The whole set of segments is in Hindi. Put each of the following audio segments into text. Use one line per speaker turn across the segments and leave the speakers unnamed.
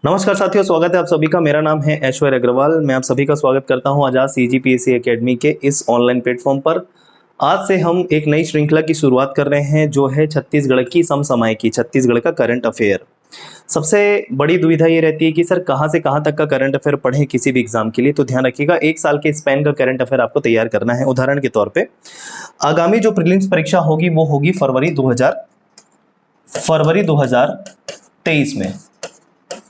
नमस्कार साथियों, स्वागत है आप सभी का। मेरा नाम है ऐश्वर्य अग्रवाल। मैं आप सभी का स्वागत करता हूं आजाद सीजीपीएससी एकेडमी के इस ऑनलाइन प्लेटफॉर्म पर। आज से हम एक नई श्रृंखला की शुरुआत कर रहे हैं जो है छत्तीसगढ़ की समसामयिकी, छत्तीसगढ़ का करंट अफेयर। सबसे बड़ी दुविधा ये रहती है कि सर कहां से कहां तक का करंट अफेयर पढ़ें किसी भी एग्जाम के लिए। तो ध्यान रखिएगा, एक साल के स्पैन का करंट अफेयर आपको तैयार करना है। उदाहरण के तौर पे आगामी जो प्रीलिम्स परीक्षा होगी वो होगी फरवरी 2023 में,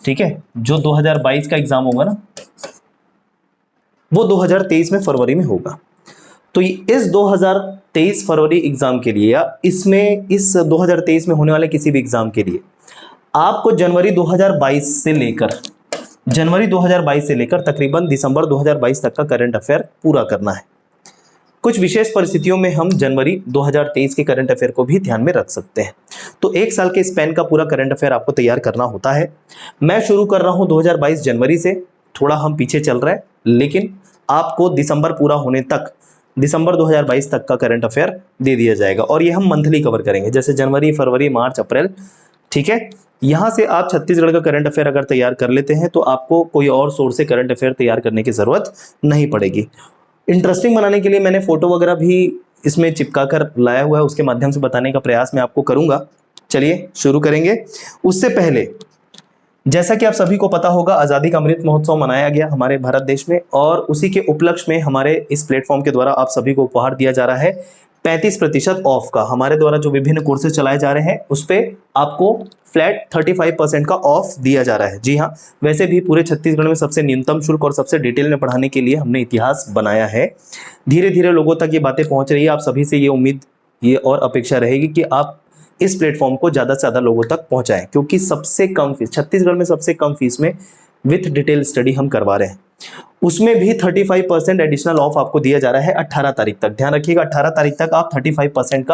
ठीक है। जो 2022 का एग्जाम होगा ना, वो 2023 में फरवरी में होगा। तो इस 2023 फरवरी एग्जाम के लिए या इस 2023 में होने वाले किसी भी एग्जाम के लिए आपको जनवरी 2022 से लेकर तकरीबन दिसंबर 2022 तक का करंट अफेयर पूरा करना है। कुछ विशेष परिस्थितियों में हम जनवरी 2023 के करंट अफेयर को भी ध्यान में रख सकते हैं। तो एक साल के स्पैन का पूरा करंट अफेयर आपको तैयार करना होता है। मैं शुरू कर रहा हूं 2022 जनवरी से, थोड़ा हम पीछे चल रहे हैं, लेकिन आपको दिसंबर पूरा होने तक, दिसंबर 2022 तक का करंट अफेयर दे दिया जाएगा। और ये हम मंथली कवर करेंगे, जैसे जनवरी, फरवरी, मार्च, अप्रैल, ठीक है। यहां से आप छत्तीसगढ़ का करंट अफेयर अगर तैयार कर लेते हैं तो आपको कोई और सोर्स से करंट अफेयर तैयार करने की जरूरत नहीं पड़ेगी। इंटरेस्टिंग बनाने के लिए मैंने फोटो वगैरह भी इसमें चिपका कर लाया हुआ है, उसके माध्यम से बताने का प्रयास मैं आपको करूंगा। चलिए शुरू करेंगे। उससे पहले, जैसा कि आप सभी को पता होगा, आज़ादी का अमृत महोत्सव मनाया गया हमारे भारत देश में, और उसी के उपलक्ष्य में हमारे इस प्लेटफॉर्म के द्वारा आप सभी को उपहार दिया जा रहा है 35% ऑफ का। हमारे द्वारा जो विभिन्न कोर्सेज चलाए जा रहे हैं उस पर आपको फ्लैट 35% का ऑफ दिया जा रहा है। जी हाँ, वैसे भी पूरे छत्तीसगढ़ में सबसे न्यूनतम शुल्क और सबसे डिटेल में पढ़ाने के लिए हमने इतिहास बनाया है। धीरे धीरे लोगों तक ये बातें पहुंच रही है। आप सभी से ये उम्मीद, ये और अपेक्षा रहेगी कि आप इस प्लेटफॉर्म को ज़्यादा से ज़्यादा लोगों तक पहुंचाएं, क्योंकि सबसे कम फीस, छत्तीसगढ़ में सबसे कम फीस में विथ डिटेल स्टडी हम करवा रहे हैं। उसमें भी 35% एडिशनल ऑफ आपको दिया जा रहा है 18 तारीख तक। ध्यान रखिएगा, 18 तारीख तक आप 35%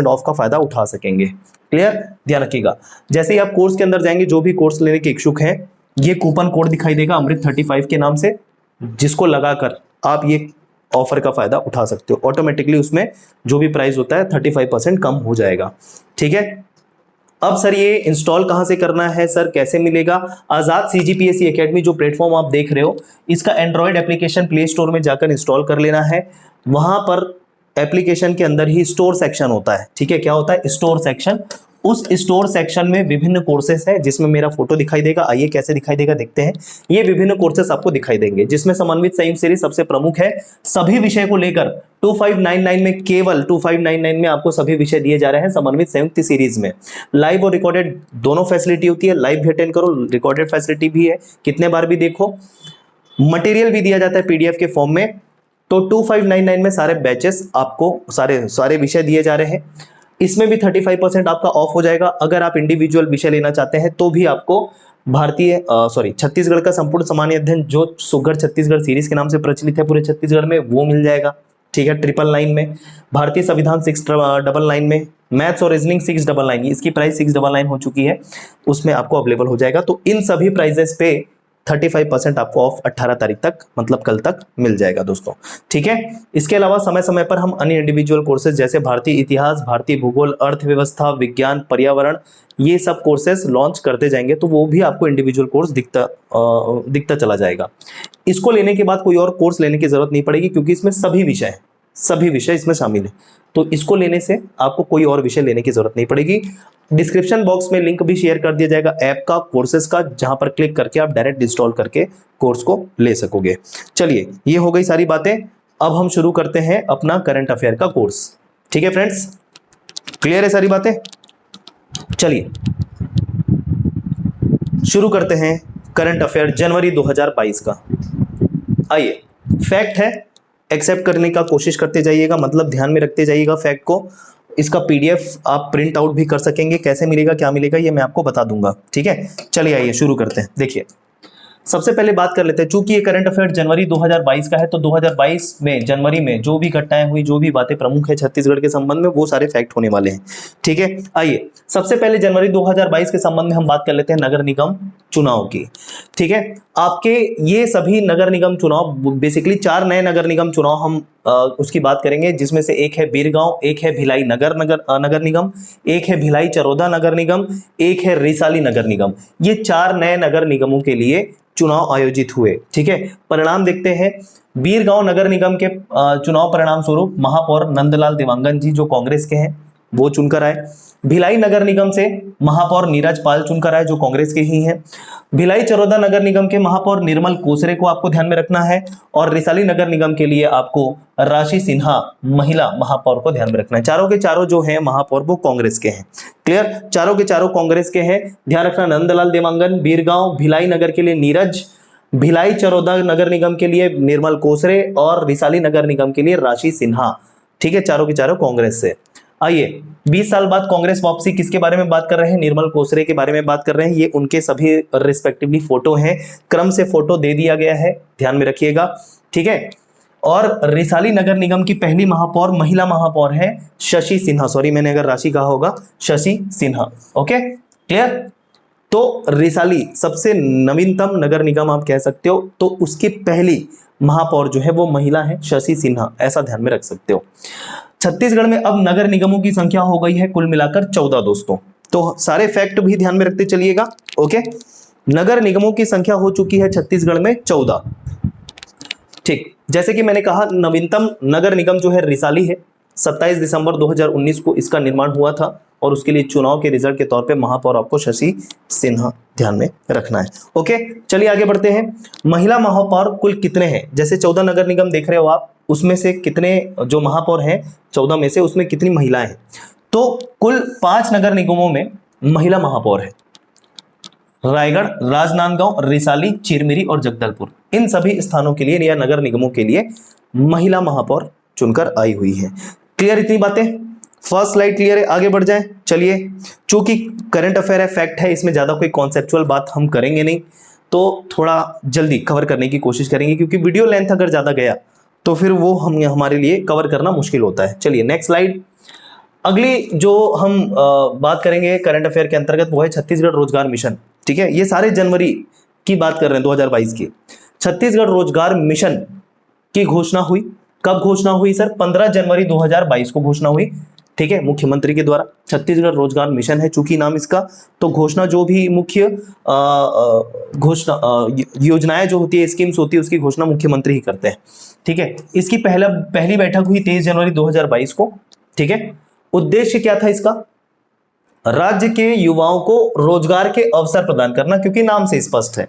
ऑफ का फायदा उठा सकेंगे। क्लियर? ध्यान रखिएगा। जैसे ही आप कोर्स के अंदर जाएंगे, जो भी कोर्स लेने के इच्छुक हैं, ये कूपन कोड दिखाई देगा अमृत 35 के नाम से, जिसको लगाकर आप ये ऑफर का फायदा उठा सकते हो। ऑटोमेटिकली उसमें जो भी प्राइस होता है 35% कम हो जाएगा, ठीक है। अब सर ये इंस्टॉल कहां से करना है, सर कैसे मिलेगा? आजाद सीजीपीएससी एकेडमी जो प्लेटफॉर्म आप देख रहे हो, इसका एंड्रॉयड एप्लीकेशन प्ले स्टोर में जाकर इंस्टॉल कर लेना है। वहां पर एप्लीकेशन के अंदर ही स्टोर सेक्शन होता है, ठीक है। क्या होता है? Store section. उस स्टोर सेक्शन में विभिन्न कोर्सेस हैं, जिसमें मेरा फोटो दिखाई देगा। आइए कैसे दिखाई देगा देखते हैं। ये विभिन्न कोर्सेस आपको दिखाई देंगे, जिसमें समन्वित संयुक्त सीरीज सबसे प्रमुख है। सभी विषय को लेकर 2599 में, केवल 2599 में आपको सभी विषय दिए जा रहे हैं समन्वित संयुक्त सीरीज में। लाइव और रिकॉर्डेड दोनों फैसिलिटी होती है। लाइव भी अटेंड करो, रिकॉर्डेड फैसिलिटी भी है, कितने बार भी देखो। मटेरियल भी दिया जाता है पीडीएफ के फॉर्म में। तो 2599 में सारे बैचेस आपको, सारे विषय दिए जा रहे हैं। इसमें भी 35% आपका ऑफ हो जाएगा। अगर आप इंडिविजुअल विषय लेना चाहते हैं तो भी आपको छत्तीसगढ़ का संपूर्ण सामान्य अध्ययन, जो सुघड़ छत्तीसगढ़ सीरीज के नाम से प्रचलित है पूरे छत्तीसगढ़ में, वो मिल जाएगा, ठीक है, 999 में। भारतीय संविधान 699 में। मैथ्स और रीजनिंग 699, इसकी प्राइस 699 हो चुकी है, उसमें आपको अवेलेबल हो जाएगा। तो इन सभी प्राइजेस पे 35% आपको ऑफ 18 तारीख तक, मतलब कल तक मिल जाएगा दोस्तों, ठीक है। इसके अलावा समय समय पर हम अन्य इंडिविजुअल कोर्सेज जैसे भारतीय इतिहास, भारतीय भूगोल, अर्थव्यवस्था, विज्ञान, पर्यावरण, ये सब कोर्सेज लॉन्च करते जाएंगे। तो वो भी आपको इंडिविजुअल कोर्स दिखता चला जाएगा। इसको लेने के बाद कोई और कोर्स लेने की जरूरत नहीं पड़ेगी, क्योंकि इसमें सभी विषय इसमें शामिल है। तो इसको लेने से आपको कोई और विषय लेने की जरूरत नहीं पड़ेगी। डिस्क्रिप्शन बॉक्स में लिंक भी शेयर कर दिया जाएगा ऐप का, कोर्सेज का, जहां पर क्लिक करके आप डायरेक्ट इंस्टॉल करके कोर्स को ले सकोगे। चलिए, ये हो गई सारी बातें। अब हम शुरू करते हैं अपना करंट अफेयर का कोर्स, ठीक है फ्रेंड्स? क्लियर है सारी बातें? चलिए शुरू करते हैं करंट अफेयर जनवरी 2022 का। आइए, फैक्ट है, एक्सेप्ट करने का कोशिश करते जाइएगा, मतलब ध्यान में रखते जाइएगा फैक्ट को। इसका पीडीएफ आप प्रिंट आउट भी कर सकेंगे। कैसे मिलेगा, क्या मिलेगा, ये मैं आपको बता दूंगा, ठीक है। चलिए आइए शुरू करते हैं। देखिए, सबसे पहले बात कर लेते हैं, चूंकि ये करंट अफेयर जनवरी 2022 का है, तो 2022 में जनवरी में जो भी घटनाएं हुई, जो भी बातें प्रमुख है छत्तीसगढ़ के संबंध में, वो सारे फैक्ट होने वाले हैं। ठीक है, आइए सबसे पहले जनवरी 2022 के संबंध में हम बात कर लेते हैं नगर निगम चुनाव की। ठीक है, आपके ये सभी नगर निगम चुनाव, बेसिकली 4 नए नगर निगम चुनाव हम उसकी बात करेंगे, जिसमें से एक है बीरगांव, एक है भिलाई नगर निगम, एक है भिलाई चरोदा नगर निगम, एक है रिसाली नगर निगम। ये 4 नए नगर निगमों के लिए चुनाव आयोजित हुए। ठीक है, परिणाम देखते हैं। बीरगांव नगर निगम के चुनाव परिणाम स्वरूप महापौर नंदलाल देवांगन जी जो कांग्रेस के हैं वो चुनकर आए। भिलाई नगर निगम से महापौर नीरज पाल चुनकर आए जो कांग्रेस के ही हैं। भिलाई चरोदा नगर निगम के महापौर निर्मल कोसरे को आपको ध्यान में रखना है, और रिसाली नगर निगम के लिए आपको राशि सिन्हा महिला महापौर को ध्यान में रखना है। चारों के चारों जो हैं महापौर वो कांग्रेस के हैं। क्लियर, चारों के चारों कांग्रेस के हैं। ध्यान रखना, नंदलाल देवांगन बीरगांव भिलाई नगर के लिए नीरज, भिलाई चरोदा नगर निगम के लिए निर्मल कोसरे, और रिसाली नगर निगम के लिए राशि सिन्हा। ठीक है, चारों के चारों कांग्रेस से। आइए 20 साल बाद कांग्रेस वापसी, किसके बारे में बात कर रहे हैं? निर्मल कोसरे के बारे में बात कर रहे हैं। ये उनके सभी रिस्पेक्टिवली फोटो हैं, क्रम से फोटो दे दिया गया है, ध्यान में रखिएगा। ठीक है, और रिसाली नगर निगम की पहली महापौर महिला महापौर है शशि सिन्हा। सॉरी, मैंने अगर राशि कहा होगा, शशि सिन्हा। Okay, clear. तो रिसाली सबसे नवीनतम नगर निगम आप कह सकते हो, तो उसकी पहली महापौर जो है वो महिला है शशि सिन्हा, ऐसा ध्यान में रख सकते हो। छत्तीसगढ़ में अब नगर निगमों की संख्या हो गई है कुल मिलाकर 14 दोस्तों, तो सारे फैक्ट भी ध्यान में रखते चलिएगा। ओके, नगर निगमों की संख्या हो चुकी है छत्तीसगढ़ में 14। ठीक, जैसे कि मैंने कहा नवीनतम नगर निगम जो है रिसाली है। 27 दिसंबर 2019 को इसका निर्माण हुआ था, और उसके लिए चुनाव के रिजल्ट के तौर पे महापौर आपको शशि सिन्हा ध्यान में रखना है। ओके, चलिए आगे बढ़ते हैं। महिला महापौर कुल कितने हैं? जैसे 14 नगर निगम देख रहे हो आप, उसमें से कितने जो महापौर हैं 14 में से, उसमें कितनी महिलाएं हैं? तो कुल 5 नगर निगमों में महिला महापौर है। रायगढ़, राजनांदगांव, रिसाली, चिरमिरी और जगदलपुर, इन सभी स्थानों के लिए या नगर निगमों के लिए महिला महापौर चुनकर आई हुई है। क्लियर इतनी बातें? फर्स्ट स्लाइड क्लियर है, आगे बढ़ जाएं। चलिए, चूंकि करंट अफेयर है, फैक्ट है, इसमें ज्यादा कोई कॉन्सेप्चुअल बात हम करेंगे नहीं, तो थोड़ा जल्दी कवर करने की कोशिश करेंगे, क्योंकि वीडियो लेंथ अगर ज्यादा गया तो फिर वो हमारे लिए कवर करना मुश्किल होता है। चलिए नेक्स्ट स्लाइड। अगली जो हम बात करेंगे करंट अफेयर के अंतर्गत वो है छत्तीसगढ़ रोजगार मिशन। ठीक है, ये सारे जनवरी की बात कर रहे हैं 2022 की। छत्तीसगढ़ रोजगार मिशन की घोषणा हुई। कब घोषणा हुई सर? 15 जनवरी 2022 को घोषणा हुई। ठीक है, मुख्यमंत्री के द्वारा। छत्तीसगढ़ रोजगार मिशन है चूंकि नाम इसका, तो घोषणा जो भी मुख्य घोषणा योजनाएं जो होती है, स्कीम्स होती है, उसकी घोषणा मुख्यमंत्री ही करते हैं। ठीक है, इसकी पहली बैठक हुई 23 जनवरी 2022 को। ठीक है, उद्देश्य क्या था इसका? राज्य के युवाओं को रोजगार के अवसर प्रदान करना, क्योंकि नाम से स्पष्ट है।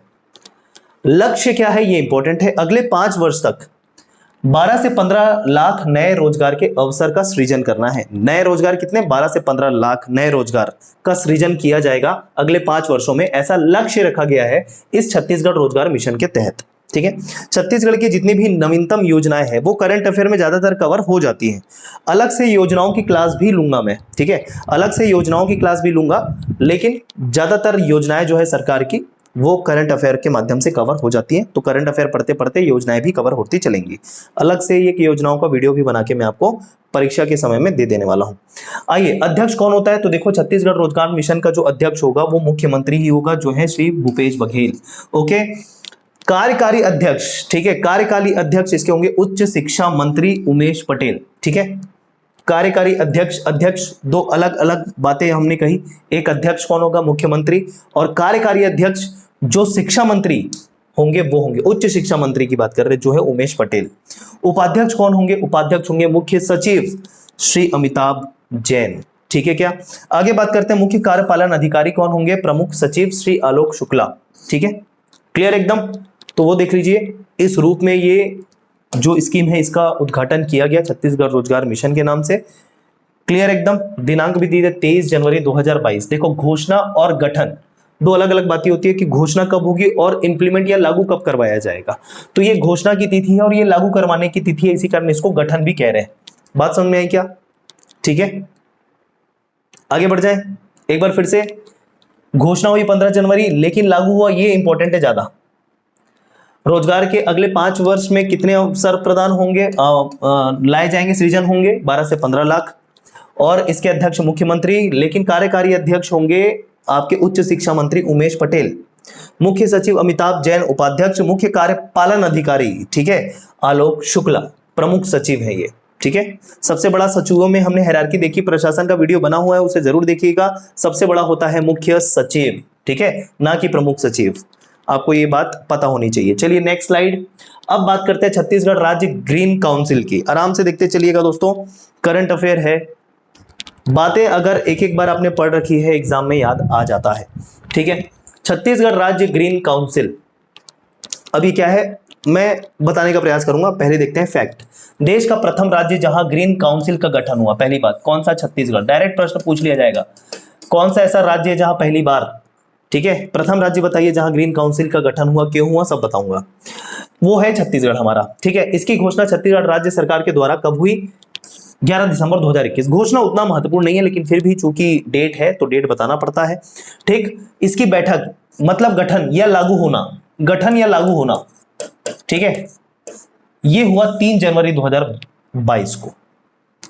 लक्ष्य क्या है, ये इंपॉर्टेंट है। अगले 5 वर्ष तक 12 से 15 लाख नए रोजगार के अवसर का सृजन करना है। नए रोजगार कितने? 12 से 15 लाख नए रोजगार का सृजन किया जाएगा अगले 5 वर्षों में, ऐसा लक्ष्य रखा गया है इस छत्तीसगढ़ रोजगार मिशन के तहत। ठीक है, छत्तीसगढ़ की जितनी भी नवीनतम योजनाएं हैं वो करंट अफेयर में ज्यादातर कवर हो जाती हैं। अलग से योजनाओं की क्लास भी लूंगा मैं। ठीक है, अलग से योजनाओं की क्लास भी लूंगा, लेकिन ज्यादातर योजनाएं जो है सरकार की वो करंट अफेयर के माध्यम से कवर हो जाती हैं। तो करंट अफेयर पढ़ते पढ़ते योजनाएं भी कवर होती चलेंगी। अलग से एक योजनाओं का वीडियो भी बना के मैं आपको परीक्षा के समय में दे देने वाला हूं। आइए, अध्यक्ष कौन होता है? तो देखो, छत्तीसगढ़ रोजगार मिशन का जो अध्यक्ष होगा वो मुख्यमंत्री ही होगा, जो है श्री भूपेश बघेल। ओके, कार्यकारी अध्यक्ष, ठीक है, कार्यकारी अध्यक्ष इसके होंगे उच्च शिक्षा मंत्री उमेश पटेल। ठीक है, कार्यकारी अध्यक्ष दो अलग अलग बातें हमने कही। एक अध्यक्ष कौन होगा? मुख्यमंत्री, और कार्यकारी अध्यक्ष जो शिक्षा मंत्री होंगे वो होंगे, उच्च शिक्षा मंत्री की बात कर रहे जो है उमेश पटेल। उपाध्यक्ष कौन होंगे? उपाध्यक्ष होंगे मुख्य सचिव श्री अमिताभ जैन। ठीक है क्या? आगे बात करते हैं, मुख्य कार्यपालन अधिकारी कौन होंगे? प्रमुख सचिव श्री आलोक शुक्ला। ठीक है, क्लियर एकदम? तो वो देख लीजिए, इस रूप में ये जो स्कीम है इसका उद्घाटन किया गया छत्तीसगढ़ रोजगार मिशन के नाम से। क्लियर एकदम? दिनांक भी दी है 23 जनवरी 2022। देखो, घोषणा और गठन दो अलग अलग बातें होती है कि घोषणा कब होगी और इंप्लीमेंट या लागू कब करवाया जाएगा। तो ये घोषणा की तिथि है और ये लागू करवाने की तिथि है, इसी कारण इसको गठन भी कह रहे हैं। बात समझ में आई क्या? ठीक है, आगे बढ़ जाए एक बार फिर से। घोषणा हुई 15 जनवरी, लेकिन लागू हुआ, ये इंपॉर्टेंट है ज्यादा। रोजगार के अगले 5 वर्ष में कितने अवसर प्रदान होंगे, लाए जाएंगे, सृजन होंगे 12 से 15 लाख। और इसके अध्यक्ष मुख्यमंत्री, लेकिन कार्यकारी अध्यक्ष होंगे आपके उच्च शिक्षा मंत्री उमेश पटेल, मुख्य सचिव अमिताभ जैन उपाध्यक्ष, मुख्य कार्यपालन अधिकारी ठीक है आलोक शुक्ला प्रमुख सचिव है ये। ठीक है, सबसे बड़ा सचिवों में हमने हायरार्की देखी, प्रशासन का वीडियो बना हुआ है उसे जरूर देखिएगा। सबसे बड़ा होता है मुख्य सचिव, ठीक है, ना कि प्रमुख सचिव, आपको ये बात पता होनी चाहिए। चलिए नेक्स्ट स्लाइड। अब बात करते हैं छत्तीसगढ़ राज्य ग्रीन काउंसिल की, आराम से देखते चलिएगा दोस्तों, करंट अफेयर है, बातें अगर एक एक बार आपने पढ़ रखी है एग्जाम में याद आ जाता है। ठीक है, छत्तीसगढ़ राज्य ग्रीन काउंसिल अभी क्या है मैं बताने का प्रयास करूंगा। पहले देखते हैं फैक्ट। देश का प्रथम राज्य जहां ग्रीन काउंसिल का गठन हुआ, पहली बात कौन सा? छत्तीसगढ़। डायरेक्ट प्रश्न पूछ लिया जाएगा, कौन सा ऐसा राज्य है जहां पहली बार, ठीक है, प्रथम राज्य बताइए जहां ग्रीन काउंसिल का गठन हुआ, क्यों हुआ, सब बताऊंगा। वो है छत्तीसगढ़ हमारा। ठीक है, इसकी घोषणा छत्तीसगढ़ राज्य सरकार के द्वारा कब हुई? 11 दिसंबर 2021। घोषणा उतना महत्वपूर्ण नहीं है, लेकिन फिर भी चूंकि डेट है तो डेट बताना पड़ता है। ठीक, इसकी बैठक मतलब गठन या लागू होना, गठन या लागू होना, ठीक है, ये हुआ 3 जनवरी 2022 को।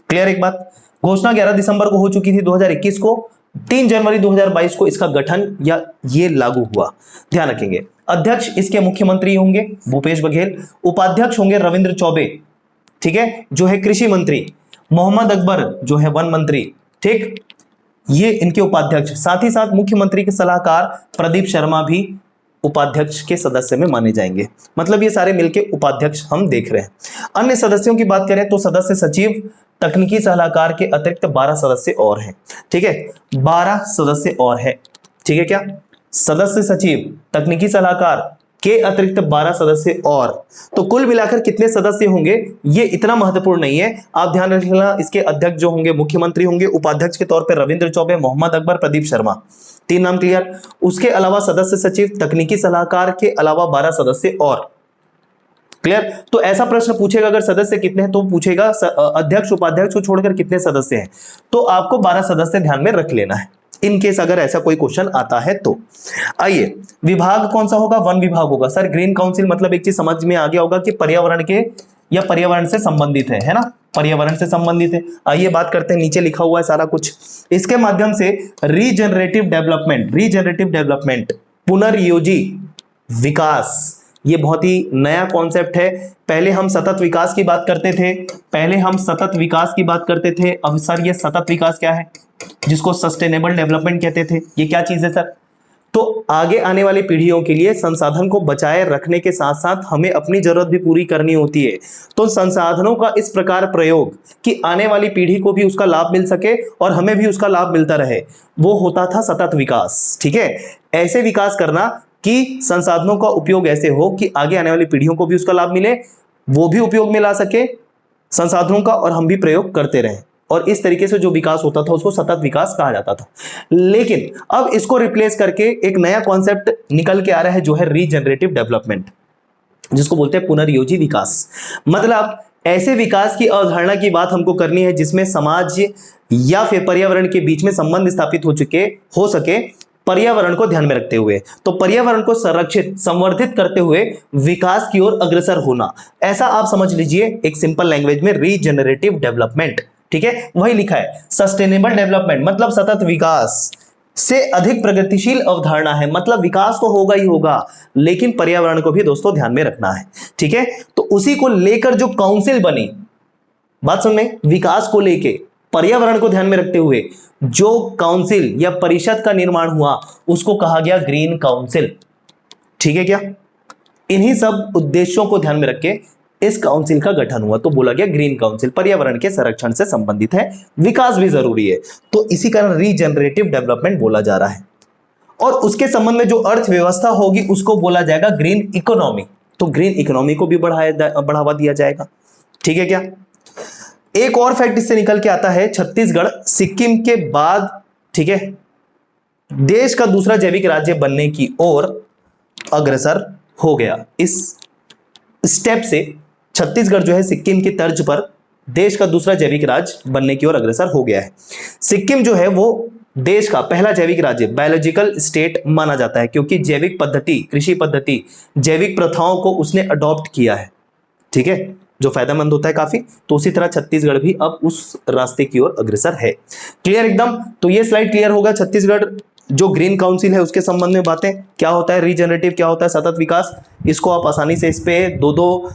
क्लियर एक बात, घोषणा 11 दिसंबर को हो चुकी थी 2021 को, 3 जनवरी 2022 को इसका गठन या ये लागू हुआ, ध्यान रखेंगे। अध्यक्ष इसके मुख्यमंत्री होंगे भूपेश बघेल, उपाध्यक्ष होंगे रविंद्र चौबे, ठीक है, जो है कृषि मंत्री, मोहम्मद अकबर जो है वन मंत्री, ठीक, ये इनके उपाध्यक्ष। साथ ही साथ मुख्यमंत्री के सलाहकार प्रदीप शर्मा भी उपाध्यक्ष के सदस्य में माने जाएंगे। मतलब ये सारे मिलके उपाध्यक्ष हम देख रहे हैं। अन्य सदस्यों की बात करें तो सदस्य सचिव, तकनीकी सलाहकार के अतिरिक्त 12 सदस्य और हैं। ठीक है, 12 सदस्य और हैं। ठीक है, क्या सदस्य सचिव, तकनीकी सलाहकार के अतिरिक्त 12 सदस्य और, तो कुल मिलाकर कितने सदस्य होंगे ये इतना महत्वपूर्ण नहीं है, आप ध्यान रखना। इसके अध्यक्ष जो होंगे मुख्यमंत्री होंगे, उपाध्यक्ष के तौर पर रविंद्र चौबे, मोहम्मद अकबर, प्रदीप शर्मा, 3 नाम क्लियर। उसके अलावा सदस्य सचिव, तकनीकी सलाहकार के अलावा 12 सदस्य और। क्लियर, तो ऐसा प्रश्न पूछेगा अगर सदस्य कितने हैं तो पूछेगा अध्यक्ष उपाध्यक्ष को छोड़कर कितने सदस्य हैं, तो आपको 12 सदस्य ध्यान में रख लेना है इन केस अगर ऐसा कोई क्वेश्चन आता है तो। आइए, विभाग कौन सा होगा? वन विभाग होगा। सर ग्रीन काउंसिल मतलब एक चीज समझ में आ गया होगा कि पर्यावरण के या पर्यावरण से संबंधित है ना, पर्यावरण से संबंधित है। आइए बात करते हैं, नीचे लिखा हुआ है सारा कुछ। इसके माध्यम से रीजनरेटिव डेवलपमेंट, पुनर्योजी विकास, ये बहुत ही नया कॉन्सेप्ट है। पहले हम सतत विकास की बात करते थे, अब सर ये सतत विकास क्या है, जिसको सस्टेनेबल डेवलपमेंट कहते थे, ये क्या चीज है सर? तो आगे आने वाली पीढ़ियों के लिए संसाधन को बचाए रखने के साथ साथ हमें अपनी जरूरत भी पूरी करनी होती है। तो संसाधनों का इस प्रकार प्रयोग कि आने वाली पीढ़ी को भी उसका लाभ मिल सके और हमें भी उसका लाभ मिलता रहे, वो होता था सतत विकास। ठीक है, ऐसे विकास करना कि संसाधनों का उपयोग ऐसे हो कि आगे आने वाली पीढ़ियों को भी उसका लाभ मिले, वो भी उपयोग में ला सके संसाधनों का और हम भी प्रयोग करते रहें, और इस तरीके से जो विकास होता था उसको सतत विकास कहा जाता था। लेकिन अब इसको रिप्लेस करके एक नया कॉन्सेप्ट निकल के आ रहा है जो है रीजनरेटिव डेवलपमेंट, जिसको बोलते हैं पुनर्योजी विकास। मतलब ऐसे विकास की अवधारणा की बात हमको करनी है जिसमें समाज या फिर पर्यावरण के बीच में संबंध स्थापित हो सके पर्यावरण को ध्यान में रखते हुए। तो पर्यावरण को संरक्षित संवर्धित करते हुए विकास की ओर अग्रसर होना, ऐसा आप समझ लीजिए एक सिंपल लैंग्वेज में रीजनरेटिव डेवलपमेंट। ठीक है, वही लिखा है। सस्टेनेबल डेवलपमेंट मतलब सतत विकास से अधिक प्रगतिशील अवधारणा है, मतलब विकास तो होगा ही होगा लेकिन पर्यावरण को भी दोस्तों ध्यान में रखना है। ठीक है, तो उसी को लेकर जो काउंसिल बनी, बात सुन लें, विकास को लेके पर्यावरण को ध्यान में रखते हुए जो काउंसिल या परिषद का निर्माण हुआ उसको कहा गया ग्रीन काउंसिल। ठीक है, क्या इन्हीं सब उद्देश्यों को ध्यान में रख के इस काउंसिल का गठन हुआ, तो बोला गया ग्रीन काउंसिल पर्यावरण के संरक्षण से संबंधित है, विकास भी जरूरी है, तो इसी कारण रीजनरेटिव डेवलपमेंट बोला जा रहा है। और उसके संबंध में जो अर्थव्यवस्था होगी उसको बोला जाएगा ग्रीन इकोनॉमी, तो ग्रीन इकोनॉमी को भी बढ़ावा दिया जाएगा। ठीक है, क्या एक और फैक्ट इससे निकल के आता है, छत्तीसगढ़ सिक्किम के बाद, ठीक है, देश का दूसरा जैविक राज्य बनने की ओर अग्रसर हो गया। इस स्टेप से छत्तीसगढ़ जो है सिक्किम की तर्ज पर देश का दूसरा जैविक राज्य बनने की ओर अग्रसर हो गया है। सिक्किम जो है वो देश का पहला जैविक राज्य, बायोलॉजिकल स्टेट माना जाता है, क्योंकि जैविक पद्धति, कृषि पद्धति, जैविक प्रथाओं को उसने अडॉप्ट किया है। ठीक है, जो फायदेमंद होता है काफी। तो उसी तरह छत्तीसगढ़ भी अब उस रास्ते की ओर अग्रसर है। क्लियर एकदम। तो ये स्लाइड क्लियर होगा। छत्तीसगढ़ जो ग्रीन काउंसिल है उसके संबंध में बातें, क्या होता है रीजनरेटिव, क्या होता है सतत विकास, इसको आप आसानी से इस पे दो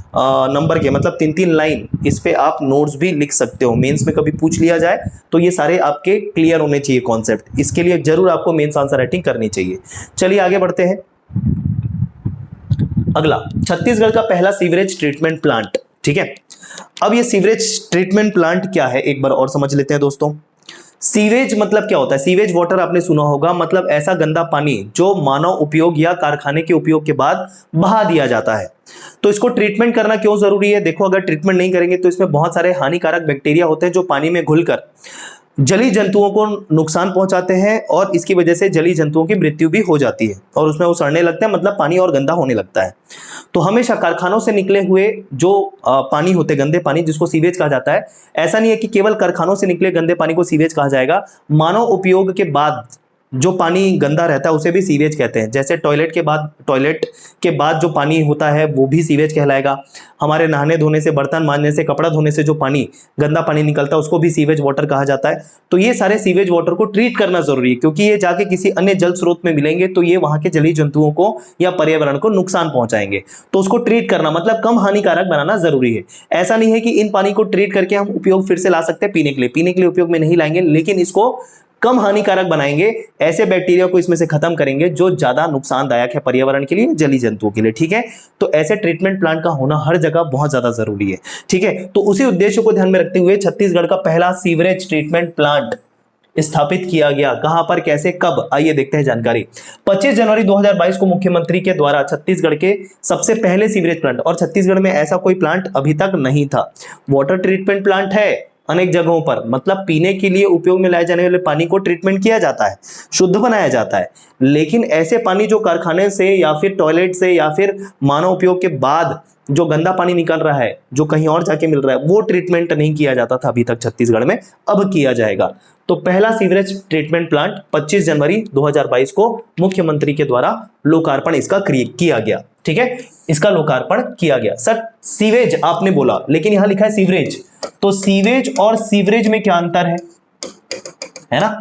नंबर के मतलब 3-3 लाइन इस पे आप नोट्स भी लिख सकते हो। मेंस में कभी पूछ लिया जाए तो ये सारे आपके क्लियर होने चाहिए कॉन्सेप्ट। इसके लिए जरूर आपको मेंस आंसर राइटिंग करनी चाहिए। चलिए आगे बढ़ते हैं। अगला, छत्तीसगढ़ का पहला सीवरेज ट्रीटमेंट प्लांट। ठीक है, अब ये सीवरेज ट्रीटमेंट प्लांट क्या है एक बार और समझ लेते हैं दोस्तों। सीवेज मतलब क्या होता है? सीवेज वाटर आपने सुना होगा, मतलब ऐसा गंदा पानी जो मानव उपयोग या कारखाने के उपयोग के बाद बहा दिया जाता है। तो इसको ट्रीटमेंट करना क्यों जरूरी है? देखो, अगर ट्रीटमेंट नहीं करेंगे तो इसमें बहुत सारे हानिकारक बैक्टीरिया होते हैं जो पानी में घुलकर जलीय जंतुओं को नुकसान पहुंचाते हैं और इसकी वजह से जलीय जंतुओं की मृत्यु भी हो जाती है और उसमें वो सड़ने लगते हैं, मतलब पानी और गंदा होने लगता है। तो हमेशा कारखानों से निकले हुए जो पानी होते, गंदे पानी, जिसको सीवेज कहा जाता है, ऐसा नहीं है कि केवल कारखानों से निकले गंदे पानी को सीवेज कहा जाएगा। मानव उपयोग के बाद जो पानी गंदा रहता है उसे भी सीवेज कहते हैं। जैसे टॉयलेट के बाद जो पानी होता है वो भी सीवेज कहलाएगा। हमारे नहाने धोने से, बर्तन मांजने से, कपड़ा धोने से जो पानी, गंदा पानी निकलता है उसको भी सीवेज वाटर कहा जाता है। तो ये सारे सीवेज वाटर को ट्रीट करना जरूरी है, क्योंकि ये जाके किसी अन्य जल स्रोत में मिलेंगे तो ये वहां के जलीय जंतुओं को या पर्यावरण को नुकसान पहुंचाएंगे। तो उसको ट्रीट करना मतलब कम हानिकारक बनाना जरूरी है। ऐसा नहीं है कि इन पानी को ट्रीट करके हम उपयोग फिर से ला सकते हैं पीने के लिए उपयोग में नहीं लाएंगे, लेकिन इसको कम हानिकारक बनाएंगे। ऐसे बैक्टीरिया को इसमें से खत्म करेंगे जो ज्यादा नुकसानदायक है पर्यावरण के लिए, जलीय जंतुओं के लिए। ठीक है, तो ऐसे ट्रीटमेंट प्लांट का होना हर जगह बहुत ज्यादा जरूरी है। ठीक है, तो उसी उद्देश्य को ध्यान में रखते हुए छत्तीसगढ़ का पहला सीवरेज ट्रीटमेंट प्लांट स्थापित किया गया। कहां पर, कैसे, कब, आइए देखते हैं जानकारी। 25 जनवरी 2022 को मुख्यमंत्री के द्वारा छत्तीसगढ़ के सबसे पहले सीवरेज प्लांट, और छत्तीसगढ़ में ऐसा कोई प्लांट अभी तक नहीं था। वाटर ट्रीटमेंट प्लांट है अनेक जगहों पर, मतलब पीने के लिए उपयोग में लाए जाने वाले पानी को ट्रीटमेंट किया जाता है, शुद्ध बनाया जाता है। लेकिन ऐसे पानी जो कारखाने से या फिर टॉयलेट से या फिर मानव उपयोग के बाद जो गंदा पानी निकल रहा है, जो कहीं और जाके मिल रहा है, वो ट्रीटमेंट नहीं किया जाता था अभी तक छत्तीसगढ़ में, अब किया जाएगा। तो पहला सीवरेज ट्रीटमेंट प्लांट 25 जनवरी 2022 को मुख्यमंत्री के द्वारा लोकार्पण इसका किया गया। ठीक है, इसका लोकार्पण किया गया। सर सीवेज आपने बोला, लेकिन यहां लिखा है सीवरेज, तो सीवेज और सीवरेज में क्या अंतर है ना,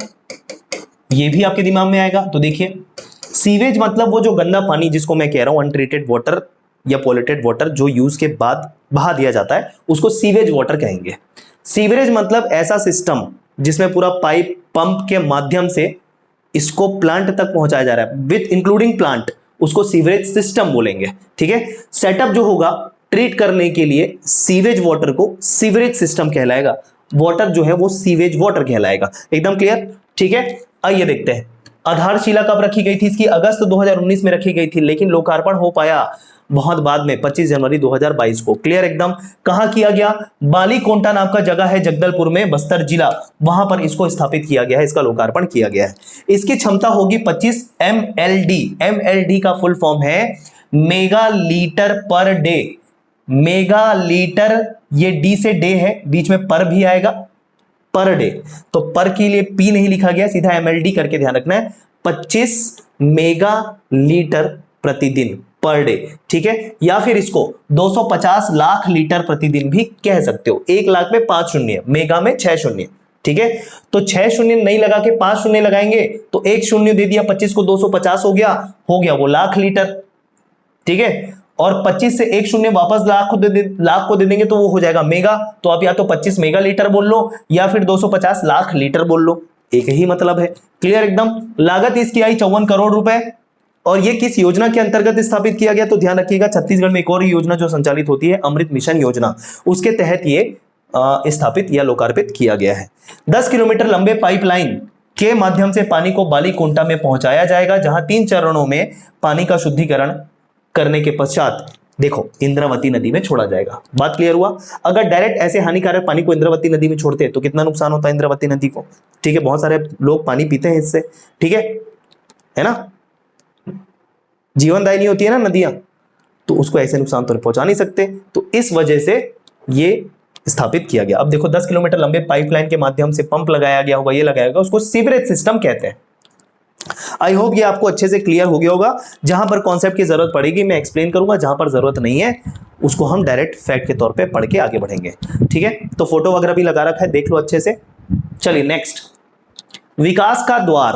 ये भी आपके दिमाग में आएगा। तो देखिए, सीवेज मतलब वो जो गंदा पानी जिसको मैं कह रहा हूं अनट्रीटेड वाटर या पॉल्यूटेड वाटर जो यूज के बाद बहा दिया जाता है, उसको सीवेज वाटर कहेंगे। सीवरेज मतलब ऐसा सिस्टम जिसमें पूरा पाइप पंप के माध्यम से इसको प्लांट तक पहुंचाया जा रहा है विथ इंक्लूडिंग प्लांट, उसको सीवरेज सिस्टम बोलेंगे। ठीक है, सेटअप जो होगा ट्रीट करने के लिए सीवेज वाटर को सीवरेज सिस्टम कहलाएगा, वाटर जो है वो सीवेज वाटर कहलाएगा। एकदम क्लियर? ठीक है, आइए देखते हैं। आधारशिला कब रखी गई थी इसकी? अगस्त 2019 में रखी गई थी, लेकिन लोकार्पण हो पाया बहुत बाद में 25 जनवरी 2022 को। क्लियर एकदम? कहां किया गया? बालीकोंटा नाम का जगह है जगदलपुर में, बस्तर जिला, वहां पर इसको स्थापित किया गया है, इसका लोकार्पण किया गया है। इसकी क्षमता होगी 25 MLD। MLD का फुल फॉर्म है mega litre per day. Mega litre, ये डी से डे है, बीच में पर भी आएगा, पर डे। तो पर के लिए पी नहीं लिखा गया, सीधा MLD करके ध्यान रखना है। 25 मेगा लीटर प्रतिदिन, पर डे। ठीक है, या फिर इसको 250 लाख लीटर प्रतिदिन भी कह सकते हो। 1 लाख में 5 शून्य, मेगा में 6 शून्य। ठीक है, तो 6 शून्य नहीं लगा के 5 शून्य लगाएंगे तो 1 शून्य दे दिया, 25 को 250 हो गया वो लाख लीटर। ठीक है, और 25 से 1 शून्य वापस लाख को दे देंगे तो वो हो जाएगा मेगा। तो आप या तो 25 मेगा लीटर बोल लो या फिर 250 लाख लीटर बोल लो, एक ही मतलब है। क्लियर एकदम? लागत इसकी आई 54 करोड़ रुपए। और ये किस योजना के अंतर्गत स्थापित किया गया? तो ध्यान रखिएगा, छत्तीसगढ़ में एक और योजना जो संचालित होती है, अमृत मिशन योजना, उसके तहत ये स्थापित या लोकार्पित किया गया है। 10 किलोमीटर लंबे पाइपलाइन के माध्यम से पानी को बालीकोंटा में पहुंचाया जाएगा, जहां 3 चरणों में पानी का शुद्धिकरण करने के पश्चात देखो इंद्रावती नदी में छोड़ा जाएगा। बात क्लियर हुआ? अगर डायरेक्ट ऐसे हानिकारक पानी को इंद्रावती नदी में छोड़ते हैं तो कितना नुकसान होता है इंद्रावती नदी को। ठीक है, बहुत सारे लोग पानी पीते हैं इससे। ठीक है ना, जीवनदायिनी होती है ना नदियां, तो उसको ऐसे नुकसान तो पहुंचा नहीं सकते। तो इस वजह से ये स्थापित किया गया। अब देखो 10 किलोमीटर लंबे पाइपलाइन के माध्यम से पंप लगाया गया होगा, ये लगाया गया, उसको सीवरेज सिस्टम कहते हैं। आई होप ये आपको अच्छे से क्लियर हो गया होगा। जहां पर कॉन्सेप्ट की जरूरत पड़ेगी मैं एक्सप्लेन करूंगा, जहां पर जरूरत नहीं है उसको हम डायरेक्ट फैक्ट के तौर पे पढ़ के आगे बढ़ेंगे। ठीक है, तो फोटो वगैरह भी लगा रखा है, देख लो अच्छे से। चलिए नेक्स्ट, विकास का द्वार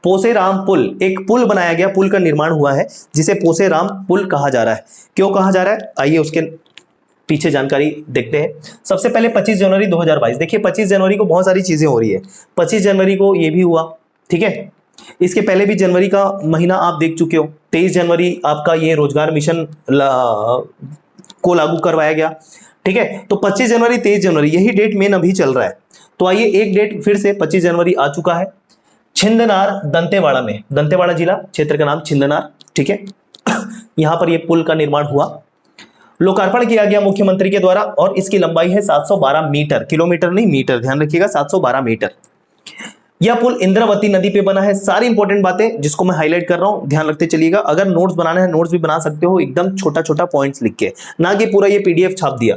पोसेराम पुल, एक पुल बनाया गया, पुल का निर्माण हुआ है जिसे पोसेराम पुल कहा जा रहा है। क्यों कहा जा रहा है, आइए उसके पीछे जानकारी देखते हैं। सबसे पहले 25 जनवरी 2022, देखिए 25 जनवरी को बहुत सारी चीजें हो रही है। 25 जनवरी को ये भी हुआ, ठीक है, इसके पहले भी जनवरी का महीना आप देख चुके हो। 23 जनवरी आपका ये रोजगार मिशन को लागू करवाया गया, ठीक है। तो 25 जनवरी 23 जनवरी यही डेट मेन अभी चल रहा है। तो आइए एक डेट फिर से 25 जनवरी आ चुका है, छिंदनार दंतेवाड़ा में, दंतेवाड़ा जिला, क्षेत्र का नाम छिंदनार, ठीक है। यहां पर यह पुल का निर्माण हुआ, लोकार्पण किया गया मुख्यमंत्री के द्वारा, और इसकी लंबाई है 712 मीटर, किलोमीटर नहीं मीटर, ध्यान रखिएगा 712 मीटर। यह पुल इंद्रावती नदी पे बना है। सारी इंपॉर्टेंट बातें जिसको मैं हाईलाइट कर रहा हूं ध्यान रखते चलिएगा। अगर नोट्स बनाने हैं नोट्स भी बना सकते हो, एकदम छोटा छोटा पॉइंट्स लिख के, ना कि पूरा ये पीडीएफ छाप दिया।